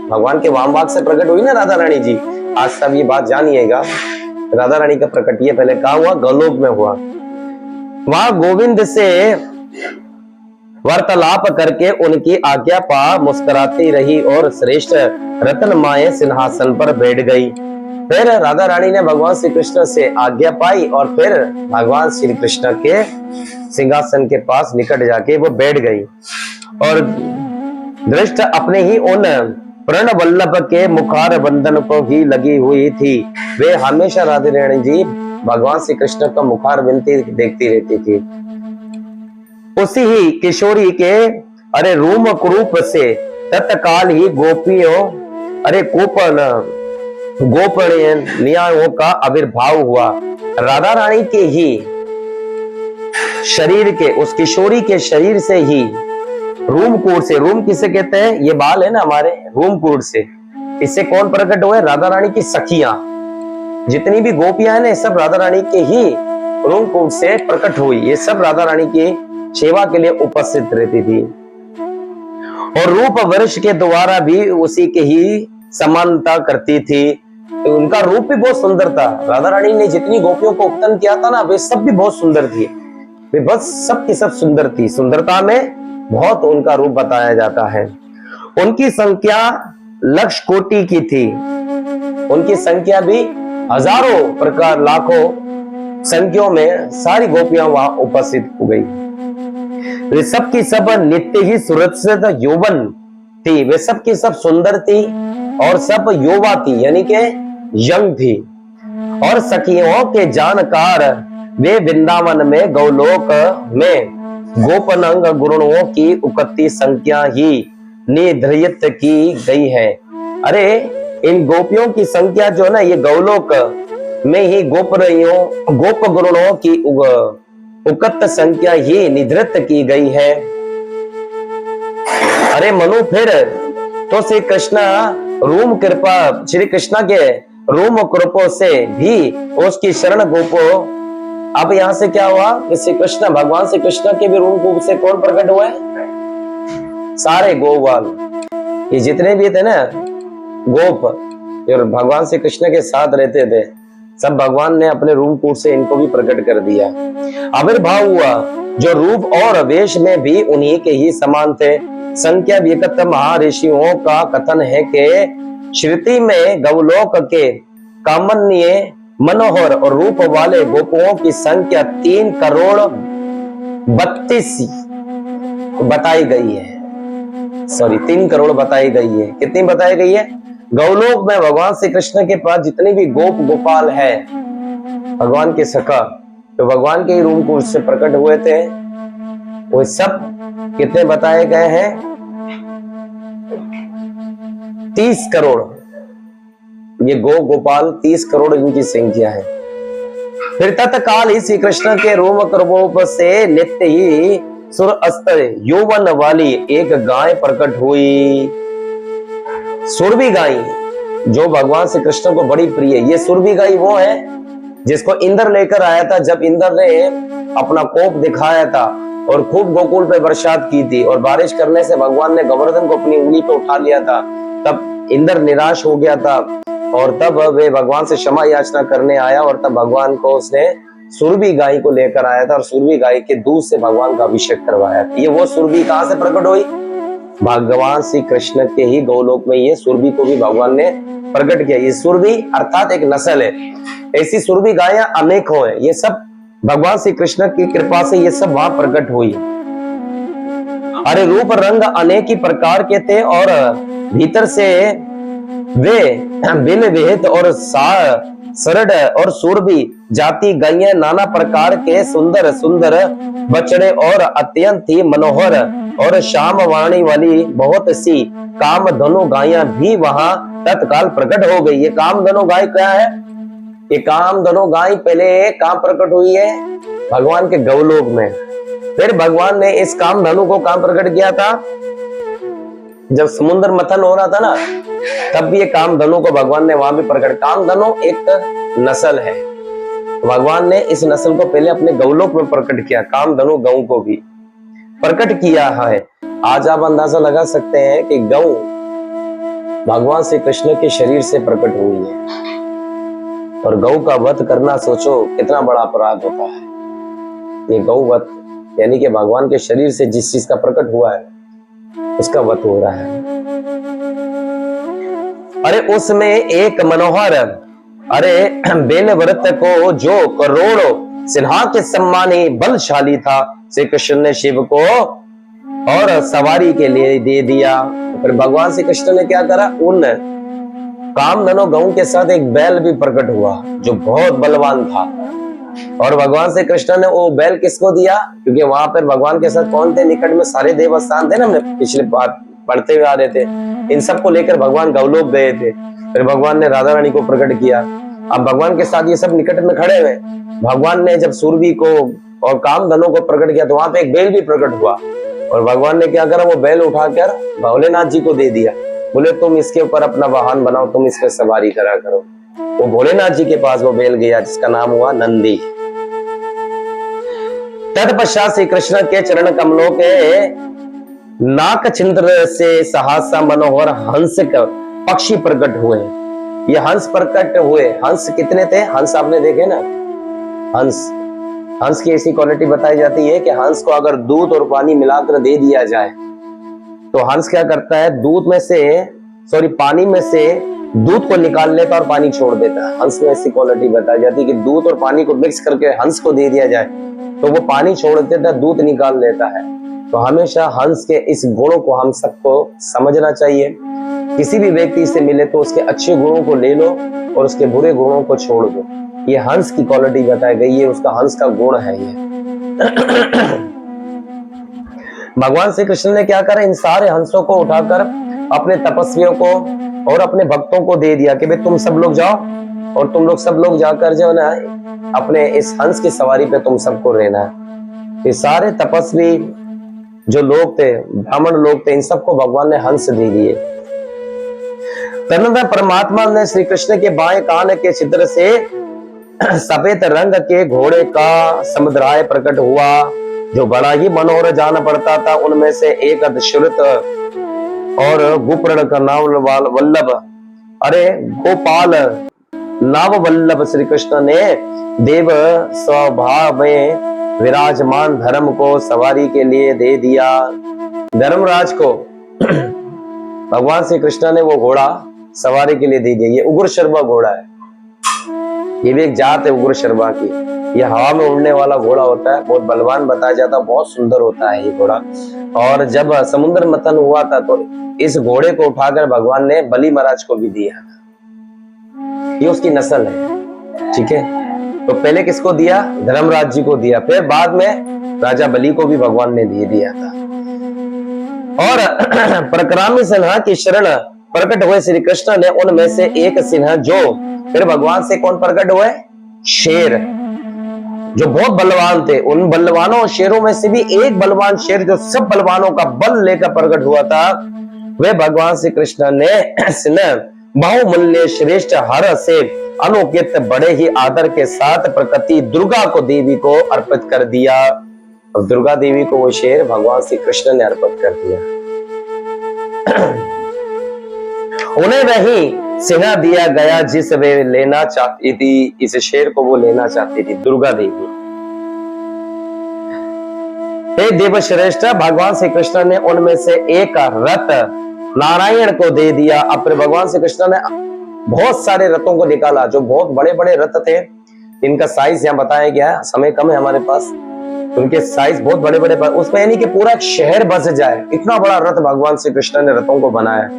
भगवान के वाम भाग से प्रकट हुई ना राधा रानी जी। आज सब ये बात जानिएगा, राधा रानी का प्रकट ये पहले कहा हुआ, गोलोक में हुआ। वहां गोविंद से वार्तालाप करके उनकी आज्ञा पा मुस्कुराती रही और श्रेष्ठ रत्न माए सिंहासन पर बैठ गई। फिर राधा रानी ने भगवान श्री कृष्ण से आज्ञा पाई और फिर भगवान श्री कृष्ण के सिंहासन के पास निकट जाके वो बैठ गई और दृष्ट अपने ही उन प्रण वल्लभ के मुखार बंधन को ही लगी हुई थी। वे हमेशा राधा रानी जी भगवान श्री कृष्ण का मुखार बिंदी देखती रहती थी। उसी ही किशोरी के अरे रूम रूप से तत्काल ही गोपियों अरे गोपनियों का आविर्भाव हुआ। राधा रानी के ही शरीर के, उस किशोरी के शरीर से ही रूमकूट से, रूम किसे कहते हैं, ये बाल है ना हमारे, रूमकूट से इससे कौन प्रकट हुए, राधा रानी की सखियां, जितनी भी गोपियां हैं ना, सब राधा रानी के ही रूमकूट से प्रकट हुई। ये सब राधा रानी की सेवा के लिए उपस्थित रहती थी और रूप वर्ष के द्वारा भी उसी के ही समानता करती थी। तो उनका रूप भी बहुत सुंदर था। राधा रानी ने जितनी गोपियों को उपतन किया था ना, वे सब भी बहुत सुंदर थी। वे बस सब की सब सुंदर थी। सुंदरता में बहुत उनका रूप बताया जाता है। उनकी संख्या लक्ष कोटि की थी। उनकी संख्या भी हजारों प्रकार लाखों संख्याओं में सारी गोपियां वहां उपस्थित हो गई। वे सब की सब नित्य ही सुरक्षित यौवन थी। वे सब की सब सुंदर थी और सब युवा थी, यानी के यंग थी। और सखियों के जानकार वे वृंदावन में गौलोक में गोपनंग गुरुओं की उकती संख्या ही निर्धारित की गई है। अरे इन गोपियों की संख्या जो है ना, ये गौलोक में ही गोप गुरुओं की उकत संख्या ही निर्धारित की गई है। अरे मनु, फिर तो श्री कृष्ण रूम कृपा, श्री कृष्ण के रूम कृपा से भी उसकी शरण गोपो। अब यहां से क्या हुआ कि श्री कृष्ण, भगवान श्री कृष्ण के भी रूम रूप से कौन प्रकट हुए? सारे गोपाल, ये जितने भी थे ना गोप, जो भगवान श्री कृष्ण के साथ रहते थे, सब भगवान ने अपने रूप कूट से इनको भी प्रकट कर दिया। आविर्भाव हुआ जो रूप और वेश में भी उन्हीं के ही समान थे। संख्या विकट महर्षियों का कथन है कि श्रुति में गौलोक के कामन्य मनोहर और रूप वाले गोपों की संख्या 3 करोड़ 32 बताई गई है। सॉरी, 3 करोड़ बताई गई है। कितनी बताई गई है? गौलोक में भगवान श्री कृष्ण के पास जितने भी गोप गोपाल है, भगवान के सखा, तो भगवान के रूप को उससे प्रकट हुए थे, वो सब कितने बताए गए हैं? 30 करोड़। ये गो गोपाल 30 करोड़ इनकी संख्या है। फिर तत्काल ही श्री कृष्ण के रोम कर्मोप से नित्य ही सुर अस्तर यौवन वाली एक गाय प्रकट हुई। सुरभि गाय जो भगवान श्री कृष्ण को बड़ी प्रिय है। ये सुरभि गाय वो है जिसको इंद्र लेकर आया था जब इंद्र ने अपना कोप दिखाया था और खूब गोकुल पे बरसात की थी, और बारिश करने से भगवान ने गोवर्धन को अपनी उंगली पे उठा लिया था। तब इंद्र निराश हो गया था और तब वे भगवान से क्षमा याचना करने आया, और तब भगवान को उसने सुरभि गाय को लेकर आया था और सुरभि गाय के दूध से भगवान का अभिषेक करवाया था। ये वो सुरभि कहां से प्रकट हुई? भगवान श्री कृष्ण के ही गौलोक में ये सुरभि को भी भगवान ने प्रकट किया। ये सुरभि अर्थात एक नस्ल है। ऐसी सुरभि गायें अनेकों हैं। ये सब भगवान श्री कृष्ण की कृपा से ये सब वहां प्रकट हुई। अरे रूप रंग अनेक ही प्रकार के थे और भीतर से वे बिन विहित और सरड और सुरभि जाति गायें नाना प्रकार के सुंदर सुंदर बछड़े और अत्यंत ही मनोहर और श्याम वाणी वाली बहुत सी कामधनु गायें भी वहां तत्काल प्रकट हो गई। ये कामधनु गाय क्या है? ये कामधनु गाय पहले कहां प्रकट हुई है? भगवान के गौलोक में। फिर भगवान ने इस कामधनु को कहां प्रकट किया था? जब समुद्र मंथन हो रहा था ना, तब भी ये कामधनु को भगवान ने वहां भी प्रकट। कामधनु एक नस्ल है। भगवान ने इस नस्ल को पहले अपने गौलोक में प्रकट किया। कामधनु गौ को भी प्रकट किया है। आज आप अंदाजा लगा सकते हैं कि गौ भगवान श्री कृष्ण के शरीर से प्रकट हुई है, और गौ का वध करना सोचो कितना बड़ा अपराध होता है। ये गौ वध यानी कि भगवान के शरीर से जिस चीज का प्रकट हुआ है उसका वध हो रहा है। अरे उसमें एक मनोहर, अरे बेल व्रत को जो करोड़ों सिन्हा के सम्मानी बलशाली था, श्री कृष्ण ने शिव को और सवारी के लिए दे दिया। फिर भगवान श्री कृष्ण ने क्या करा? उन कामधनु गौ के साथ एक बैल भी प्रकट हुआ जो बहुत बलवान था, और भगवान श्री कृष्ण ने वो बैल किसको दिया? क्योंकि वहां पर भगवान के साथ कौन थे? निकट में सारे देवस्थान थे ना, हमने पिछले बात पढ़ते हुए आ रहे थे। इन सबको लेकर भगवान गौलोक गए थे। फिर भगवान ने राधा रानी को प्रकट किया। अब भगवान के साथ ये सब निकट में खड़े हुए। भगवान ने जब सुरभि को और कामधनु को प्रकट किया तो वहां पे एक बैल भी प्रकट हुआ, और भगवान ने क्या करा? वो बैल उठाकर भोलेनाथ जी को दे दिया। बोले तुम इसके ऊपर अपना वाहन बनाओ, तुम इस पे सवारी करा करो। वो भोलेनाथ जी के पास वो बैल गया जिसका नाम हुआ नंदी। तत्पश्चात श्री कृष्ण के चरण कमलों के नाक छिंद्र से सहसा मनोहर हंस पक्षी प्रकट हुए। ये हंस प्रकट हुए। हंस कितने थे? हंस आपने देखे ना, हंस, हंस की ऐसी क्वालिटी बताई जाती है कि हंस को अगर दूध और पानी मिलाकर दे दिया जाए तो हंस क्या करता है, दूध में से पानी में से दूध को निकाल लेता और पानी छोड़ देता है। हंस में ऐसी क्वालिटी बताई जाती है कि दूध और पानी को मिक्स करके हंस को दे दिया जाए तो वो पानी छोड़ देता है, दूध निकाल लेता है। तो हमेशा हंस के इस गुणों को हम सबको समझना चाहिए। किसी भी व्यक्ति से मिले तो उसके अच्छे गुणों को ले लो और उसके बुरे गुणों को छोड़ दो। ये हंस की क्वालिटी बताई गई है, उसका हंस का गुण है ये। भगवान श्री कृष्ण ने क्या करा, इन सारे हंसों को उठाकर अपने तपस्वियों को और अपने भक्तों को दे दिया कि भाई तुम सब लोग जाओ और तुम लोग सब लोग जाकर जो ना अपने इस हंस की सवारी पे तुम सबको रहना है। ये सारे तपस्वी जो लोग थे, ब्राह्मण लोग थे, इन सबको भगवान ने हंस दे दिए। तदनंतर परमात्मा ने श्री कृष्ण के बाएं कान के छिद्र से सफेद रंग के घोड़े का समुद्राय प्रकट हुआ, जो बड़ा ही मनोहर जान पड़ता था। उनमें से एक अदश्रुत और गुप्रण का नाम वल्लभ, अरे गोपाल नाव वल्लभ श्री कृष्ण ने देव स्वभाव में विराजमान धर्म को सवारी के लिए दे दिया। धर्मराज को भगवान श्री कृष्ण ने वो घोड़ा सवारी के लिए दे दिया। ये उग्रशर्वा घोड़ा है, ये भी एक जात है उग्रशर्वा की। ये हवा में उड़ने वाला घोड़ा होता है, बहुत बलवान बताया जाता है, बहुत सुंदर होता है ये घोड़ा। और जब समुद्र मंथन हुआ था तो इस घोड़े को उठाकर भगवान ने बलि महाराज को भी दिया। ये उसकी नस्ल है, ठीक है। तो पहले किसको दिया? धर्मराज जी को दिया, फिर बाद में राजा बलि को भी भगवान ने दे दिया था। और परक्रामी सिन्हा की शरण प्रकट हुए श्री कृष्ण ने उनमें से एक सिन्हा, जो फिर भगवान से कौन प्रकट हुए? शेर, जो बहुत बलवान थे। उन बलवानों और शेरों में से भी एक बलवान शेर जो सब बलवानों का बल लेकर प्रकट हुआ था, वे भगवान श्री कृष्ण ने बहुमूल्य श्रेष्ठ हर से अनोकित बड़े ही आदर के साथ प्रकृति दुर्गा को देवी को अर्पित कर दिया। अब दुर्गा देवी को वो शेर भगवान श्री कृष्ण ने अर्पित कर दिया। उन्हें वही सिन्हा दिया गया जिस वे लेना चाहती थी। इस शेर को वो लेना चाहती थी दुर्गा देवी। हे देव श्रेष्ठ, भगवान श्री कृष्ण ने उनमें से एक रथ नारायण को दे दिया। अब फिर भगवान श्री कृष्ण ने बहुत सारे रथों को निकाला, जो बहुत बड़े बड़े रथ थे। इनका साइज यहाँ बताया गया है, समय कम है हमारे पास, उनके साइज बहुत बड़े बड़े, उसमें यानी कि पूरा एक शहर बस जाए, इतना बड़ा रथ भगवान श्री कृष्ण ने रथों को बनाया।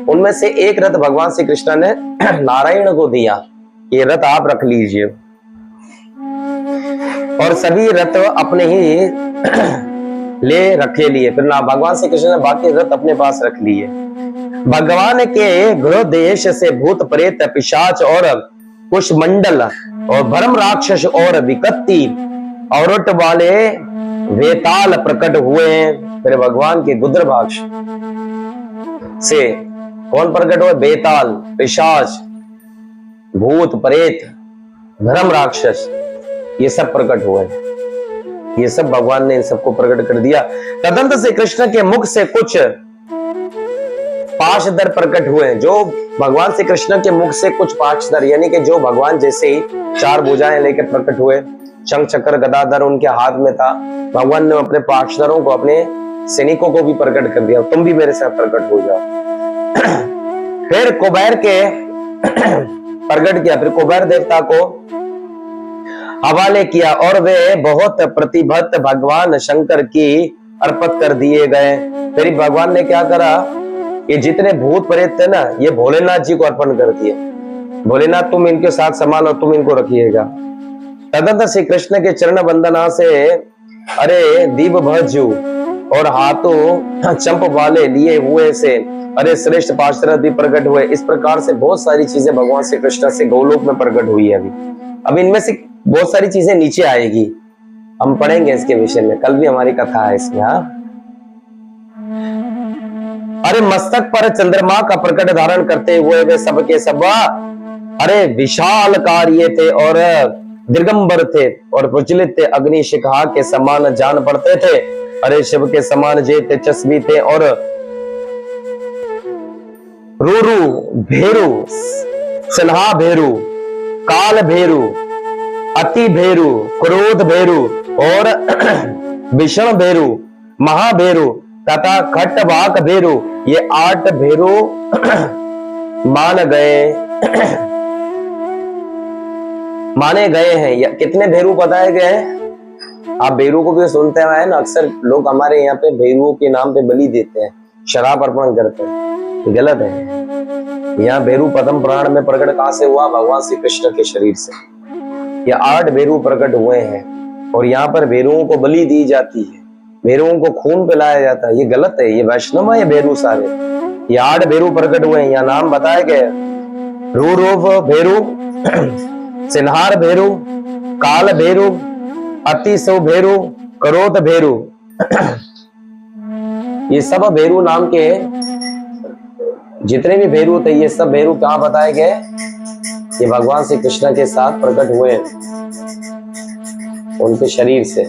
उनमें से एक रथ भगवान श्री कृष्ण ने नारायण को दिया, ये रथ आप रख लीजिए। और सभी रथ अपने ही ले रखे लिए। फिर ना भगवान श्री कृष्ण ने बाकी रथ अपने पास रख लिए। भगवान के गृह देश से भूत प्रेत पिशाच और कुशमंडल और भ्रम राक्षस और विकत्ति औरत वाले वेताल प्रकट हुए। फिर भगवान के गुद्रभाग से कौन प्रकट हुए? बेताल, पिशाच, भूत प्रेत, भ्रम राक्षस, ये सब प्रकट हुए। ये सब भगवान ने इन सबको प्रकट कर दिया। तदंत से कृष्ण के मुख से कुछ पाशधर प्रकट हुए। जो भगवान श्री कृष्ण के मुख से कुछ पाशधर, यानी कि जो भगवान जैसे ही चार भुजाएं लेकर प्रकट हुए, शंख चक्र गदाधर उनके हाथ में था। भगवान ने अपने पाशधरों को, अपने सैनिकों को भी प्रकट कर दिया, तुम भी मेरे साथ प्रकट हो जाओ। फिर कुबेर के प्रकट किया, फिर कुबेर देवता को हवाले किया और वे बहुत प्रतिभक्त भगवान शंकर की अर्पित कर दिए गए। फिर भगवान ने क्या करा, ये जितने भूत प्रेत थे ना, ये भोलेनाथ जी को अर्पण कर दिए। भोलेनाथ तुम इनके साथ संभालो, तुम इनको रखिएगा। तदंतर श्री कृष्ण के चरण वंदना से अरे दीप भजू और हाथों चंप वाले लिए हुए से अरे श्रेष्ठ पाशरथ भी प्रकट हुए। इस प्रकार से बहुत सारी चीजें भगवान श्री कृष्ण से गोलोक में प्रकट हुई है। अभी इनमें से बहुत सारी चीजें नीचे आएगी, हम पढ़ेंगे इसके विषय में, कल भी हमारी कथा है इसमें। अरे मस्तक पर चंद्रमा का प्रकट धारण करते हुए वे सबके सब अरे विशाल कार्य थे और दिगंबर थे और प्रचलित थे, अग्नि शिखा के समान जान पड़ते थे। अरे शिव के समान जे तेजस्वी थे और रूरू भेरू सिन्हा भेरू, काल भेरू, अति भेरू, क्रोध भेरू और भीषण भेरू, महाभेरू तथा खट्टवाक भेरू, ये 8 भेरू माने गए हैं। या कितने भेरू बताए गए हैं? आप भेरू को भी सुनते हैं ना, अक्सर लोग हमारे यहाँ पे भेरुओं के नाम पे बलि देते हैं, शराब अर्पण करते हैं, गलत है। यहाँ भेरू प्रथम पुराण में प्रकट कहां से हुआ? भगवान श्री कृष्ण के शरीर से। ये 8 भेरू प्रकट हुए हैं और यहाँ पर भेरुओं को बलि दी जाती है, भेरुओं को खून पिलाया जाता है। ये गलत है, ये वैष्णव है ये भेरू सारे। ये 8 भेरू प्रकट हुए हैं, यहाँ नाम बताए गए, रूरूप भेरू, सिन्हार भेरू, काल भेरू, अतिसो भेरू, क्रोध भेरू। ये सब भेरू नाम के जितने भी भेरू थे, ये सब भेरू कहां बताए गए? ये भगवान श्री कृष्ण के साथ प्रकट हुए उनके शरीर से।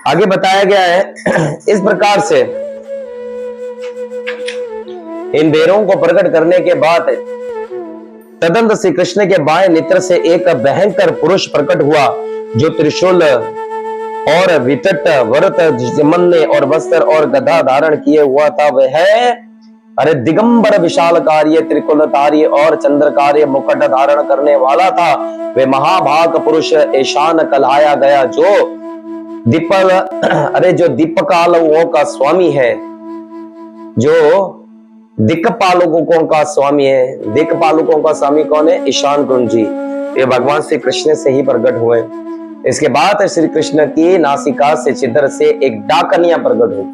आगे बताया गया है इस प्रकार से इन भेरों को प्रकट करने के बाद तदंत श्री कृष्ण के बाएं नेत्र से एक भयंकर पुरुष प्रकट हुआ, जो त्रिशूल और वितट वरत जमन्ने और वस्त्र और गदा धारण किए हुआ था। वह अरे दिगंबर विशाल कार्य त्रिकुल कार्य और चंद्र कार्य मुकुट धारण करने वाला था। वे महाभाग पुरुष ईशान कहलाया गया, जो दीपकालों का स्वामी है, जो दिक्पालकों का स्वामी है। दिक्पालकों का स्वामी कौन है? ईशान कुंज जी। ये भगवान श्री कृष्ण से ही प्रकट हुए। इसके बाद श्री कृष्ण की नासिका से छिद्र से एक डाकनिया प्रकट हुई।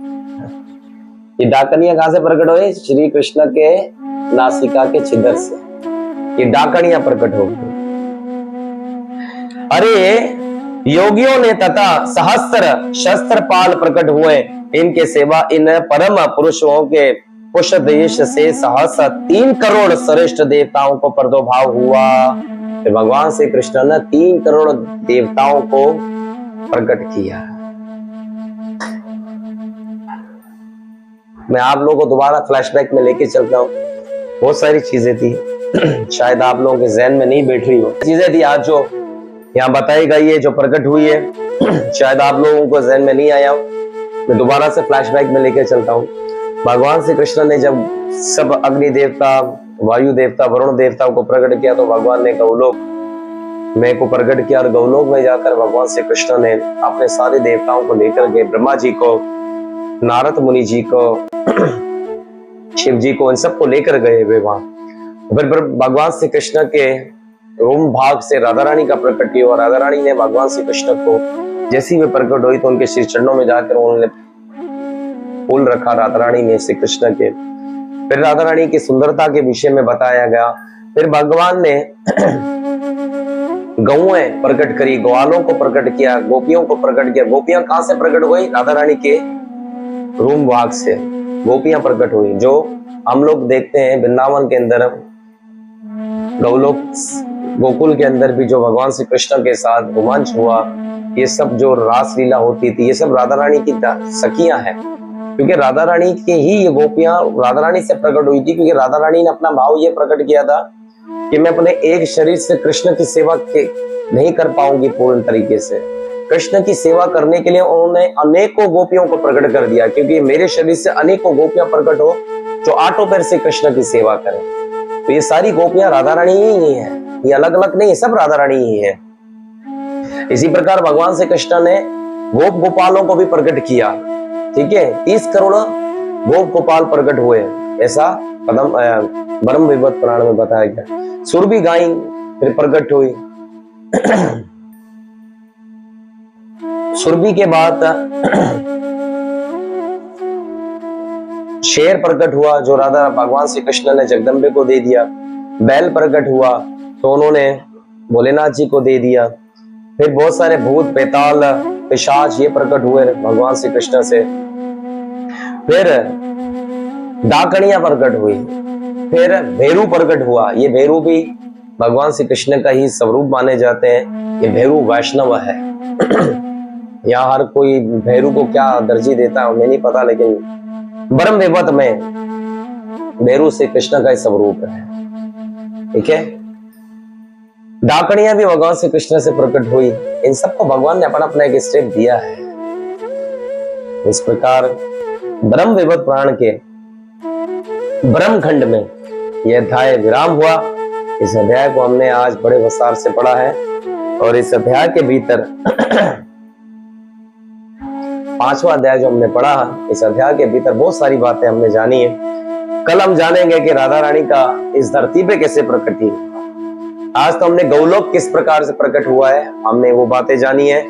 ये डाकनिया कहां से प्रकट हुई? श्री कृष्ण के नासिका के छिद्र से ये डाकनिया प्रकट हो गई। अरे योगियों ने तथा सहस्त्र शस्त्रपाल प्रकट हुए। इनके सेवा इन परम पुरुषों के पुष देश से सहसा 3 करोड़ श्रेष्ठ देवताओं को प्रादुर्भाव हुआ। तो भगवान श्री कृष्ण ने 3 करोड़ देवताओं को प्रकट किया। मैं आप लोगों को दोबारा फ्लैशबैक में लेके चलता हूँ। बहुत सारी चीजें थी शायद आप लोगों के जहन में नहीं बैठ रही हो। चीजें थी आज जो यहाँ बताई गई है, जो प्रकट हुई है, शायद आप लोगों को जहन में नहीं आया। मैं दोबारा से फ्लैशबैक में लेके चलता हूँ। भगवान श्री कृष्ण ने जब सब अग्नि देवता, वायु देवता, वरुण देवताओं को प्रकट किया, तो भगवान ने गौलोक में को प्रकट किया और गौलोक में जाकर भगवान श्री कृष्ण ने अपने सारे देवताओं को लेकर गए। ब्रह्मा जी को, नारद मुनि जी को, शिव जी को, इन सबको लेकर गए वे वहां। फिर भगवान श्री कृष्ण के रोम भाग से राधा रानी का प्रकट किया और राधा रानी ने भगवान श्री कृष्ण को जैसी वे प्रकट हुई तो उनके श्री चरणों में जाकर उन्होंने फूल रखा राधा रानी ने श्री कृष्ण के। फिर राधा रानी की सुंदरता के विषय में बताया गया। फिर भगवान ने गौएं प्रकट करी, ग्वालों को प्रकट किया, गोपियों को प्रकट किया। गोपियां कहां से प्रकट हुई? राधा रानी के रूम भाग से गोपियां प्रकट हुई। जो हम लोग देखते हैं वृंदावन के अंदर, गौलोक गोकुल के अंदर भी जो भगवान श्री कृष्ण के साथ रोमांच हुआ, ये सब जो रास लीला होती थी, ये सब राधा रानी की सखियां हैं। क्योंकि राधा रानी के ही ये गोपियां राधा रानी से प्रकट हुई थी। क्योंकि राधा रानी ने अपना भाव ये प्रकट किया था कि मैं अपने एक शरीर से कृष्ण की सेवा नहीं कर पाऊंगी पूर्ण तरीके से। कृष्ण की सेवा करने के लिए उन्होंने अनेकों गोपियों को प्रकट कर दिया, क्योंकि मेरे शरीर से अनेकों गोपियां प्रकट हो जो आठों पैर से कृष्ण की सेवा करें। तो ये सारी गोपियां राधा रानी ही है, ये अलग अलग नहीं, सब राधा रानी ही है। इसी प्रकार भगवान श्री कृष्ण ने गोप गोपालों को भी प्रकट किया। ठीक है, 30 करोड़ गोप गोपाल प्रकट हुए, ऐसा ब्रह्म विभूत पुराण में बताया गया। सुरभि गाय फिर प्रकट हुई। सुरभि के बाद शेर प्रकट हुआ, जो राधा भगवान श्री कृष्ण ने जगदम्बे को दे दिया। बैल प्रकट हुआ तो उन्होंने भोलेनाथ जी को दे दिया। फिर बहुत सारे भूत, बेताल, पिशाच ये प्रकट हुए भगवान श्री कृष्ण से। फिर डाकणियां प्रकट हुई। फिर भैरू प्रकट हुआ। ये भैरू भी भगवान श्री कृष्ण का ही स्वरूप माने जाते हैं। ये भैरू वैष्णव है। यहाँ हर कोई भैरू को क्या दर्जी देता है हमें नहीं पता, लेकिन ब्रह्म विभूत में भैरू श्री कृष्ण का ही स्वरूप है। ठीक है। डाकणियां भी भगवान श्री कृष्ण से प्रकट हुई, इन सबको भगवान ने अपना अपना एक स्टेप दिया है। इस प्रकार ब्रह्म वैवर्त पुराण के ब्रह्म खंड में यह अध्याय विराम हुआ। इस अध्याय को हमने आज बड़े विस्तार से पढ़ा है और इस अध्याय के भीतर पांचवा अध्याय जो हमने पढ़ा, इस अध्याय के भीतर बहुत सारी बातें हमने जानी है। कल हम जानेंगे कि राधा रानी का इस धरती पे कैसे प्रकट हुई। आज तो हमने गौलोक किस प्रकार से प्रकट हुआ है, हमने वो बातें जानी है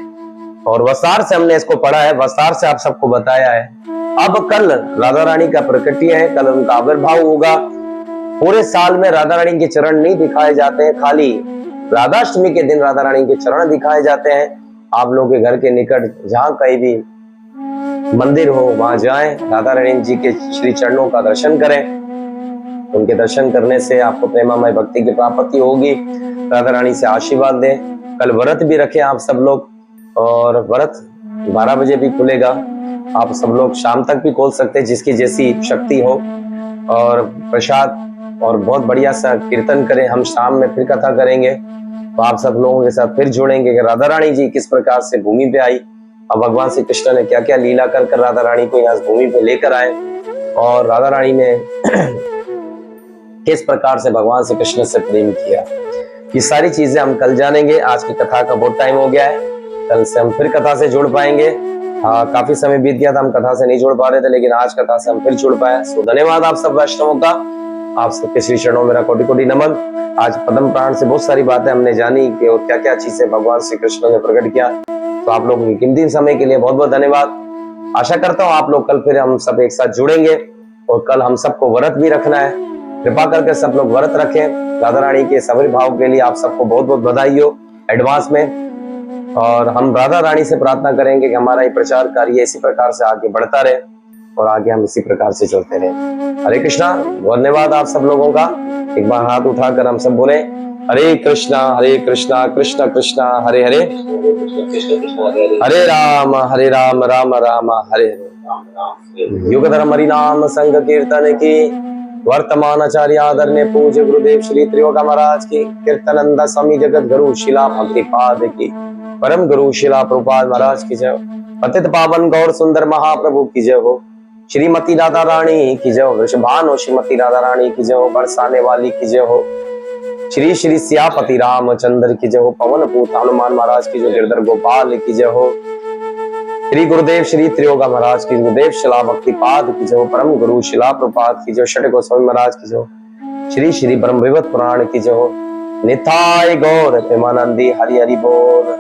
और विस्तार से हमने इसको पढ़ा है, विस्तार से आप सबको बताया है। अब कल राधा रानी का प्रकटीय है, कल उनका आविर्भाव होगा। पूरे साल में राधा रानी के चरण नहीं दिखाए जाते हैं, खाली राधाष्टमी के दिन राधा रानी के चरण दिखाए जाते हैं। आप लोगों के घर के निकट जहां कहीं भी मंदिर हो वहां जाएं, राधा रानी जी के श्री चरणों का दर्शन करें। उनके दर्शन करने से आपको प्रेमामय भक्ति की प्राप्ति होगी। राधा रानी से आशीर्वाद दें। कल व्रत भी रखें आप सब लोग, और व्रत 12 बजे भी खुलेगा। आप सब लोग शाम तक भी खोल सकते हैं, जिसकी जैसी शक्ति हो। और प्रसाद और बहुत बढ़िया सा कीर्तन करें। हम शाम में फिर कथा करेंगे, तो आप सब लोगों के साथ फिर जुड़ेंगे कि राधा रानी जी किस प्रकार से भूमि पे आई और भगवान श्री कृष्ण ने क्या क्या लीला कर कर राधा रानी को यहाँ भूमि पे लेकर आए, और राधा रानी ने किस प्रकार से भगवान श्री कृष्ण से प्रेम किया। ये सारी चीजें हम कल जानेंगे। आज की कथा का बहुत टाइम हो गया है, कल से हम फिर कथा से जुड़ पाएंगे। काफी समय बीत गया था, हम कथा से नहीं जुड़ पा रहे थे, लेकिन आज कथा से हम फिर जुड़ पाए। सो धन्यवाद आप सब वैष्णवों का, आप सबके श्री चरणों मेरा कोटि कोटि नमन। आज पद्म पुराण से बहुत सारी बातें हमने जानी कि और क्या क्या चीजें भगवान श्री कृष्ण ने प्रकट किया। तो आप लोगों के कीमती समय के लिए बहुत बहुत धन्यवाद। आशा करता हूँ आप लोग कल फिर हम सब एक साथ जुड़ेंगे, और कल हम सबको व्रत भी रखना है। कृपा करके सब लोग व्रत रखें। राधा रानी के आविर्भाव के लिए आप सबको बहुत बहुत बधाई हो एडवांस में। और हम राधा रानी से प्रार्थना करेंगे कि हमारा ये प्रचार कार्य इसी प्रकार से आगे बढ़ता रहे और आगे हम इसी प्रकार से चलते रहे। हरे कृष्णा। धन्यवाद आप सब लोगों का। एक बार हाथ उठाकर हम सब बोले हरे कृष्णा कृष्ण कृष्णा हरे हरे, हरे राम राम राम हरे हरे। युग धर्म हरि नाम संग कीर्तन की, वर्तमान आचार्य आदरणीय पूज्य गुरुदेव श्री त्रियोगा महाराज की, कीर्तनंदा स्वामी जगत गुरु शिला भक्तिपाद की, परम गुरु शिला प्रभुपाद महाराज की जय। पतित पावन गौर सुंदर महाप्रभु की जय हो। श्रीमती राधा रानी की जय हो। वृषभानु श्रीमती राधा रानी की जय हो। बरसाने वाली की जय हो। श्री श्री सियापति रामचंद्र की जय हो। पवन पूत हनुमान महाराज की जय। गिरधर गोपाल की जय हो। श्री गुरुदेव श्री त्रियोगा महाराज की, गुरुदेव शिला भक्तिपाद की जय हो। परम गुरु शिला प्रपाद की जय। छठ गोस्वामी महाराज की जय। श्री श्री ब्रह्म वैवर्त पुराण की जय हो। निताय गौर प्रेमानंदी हरि हरि बोल।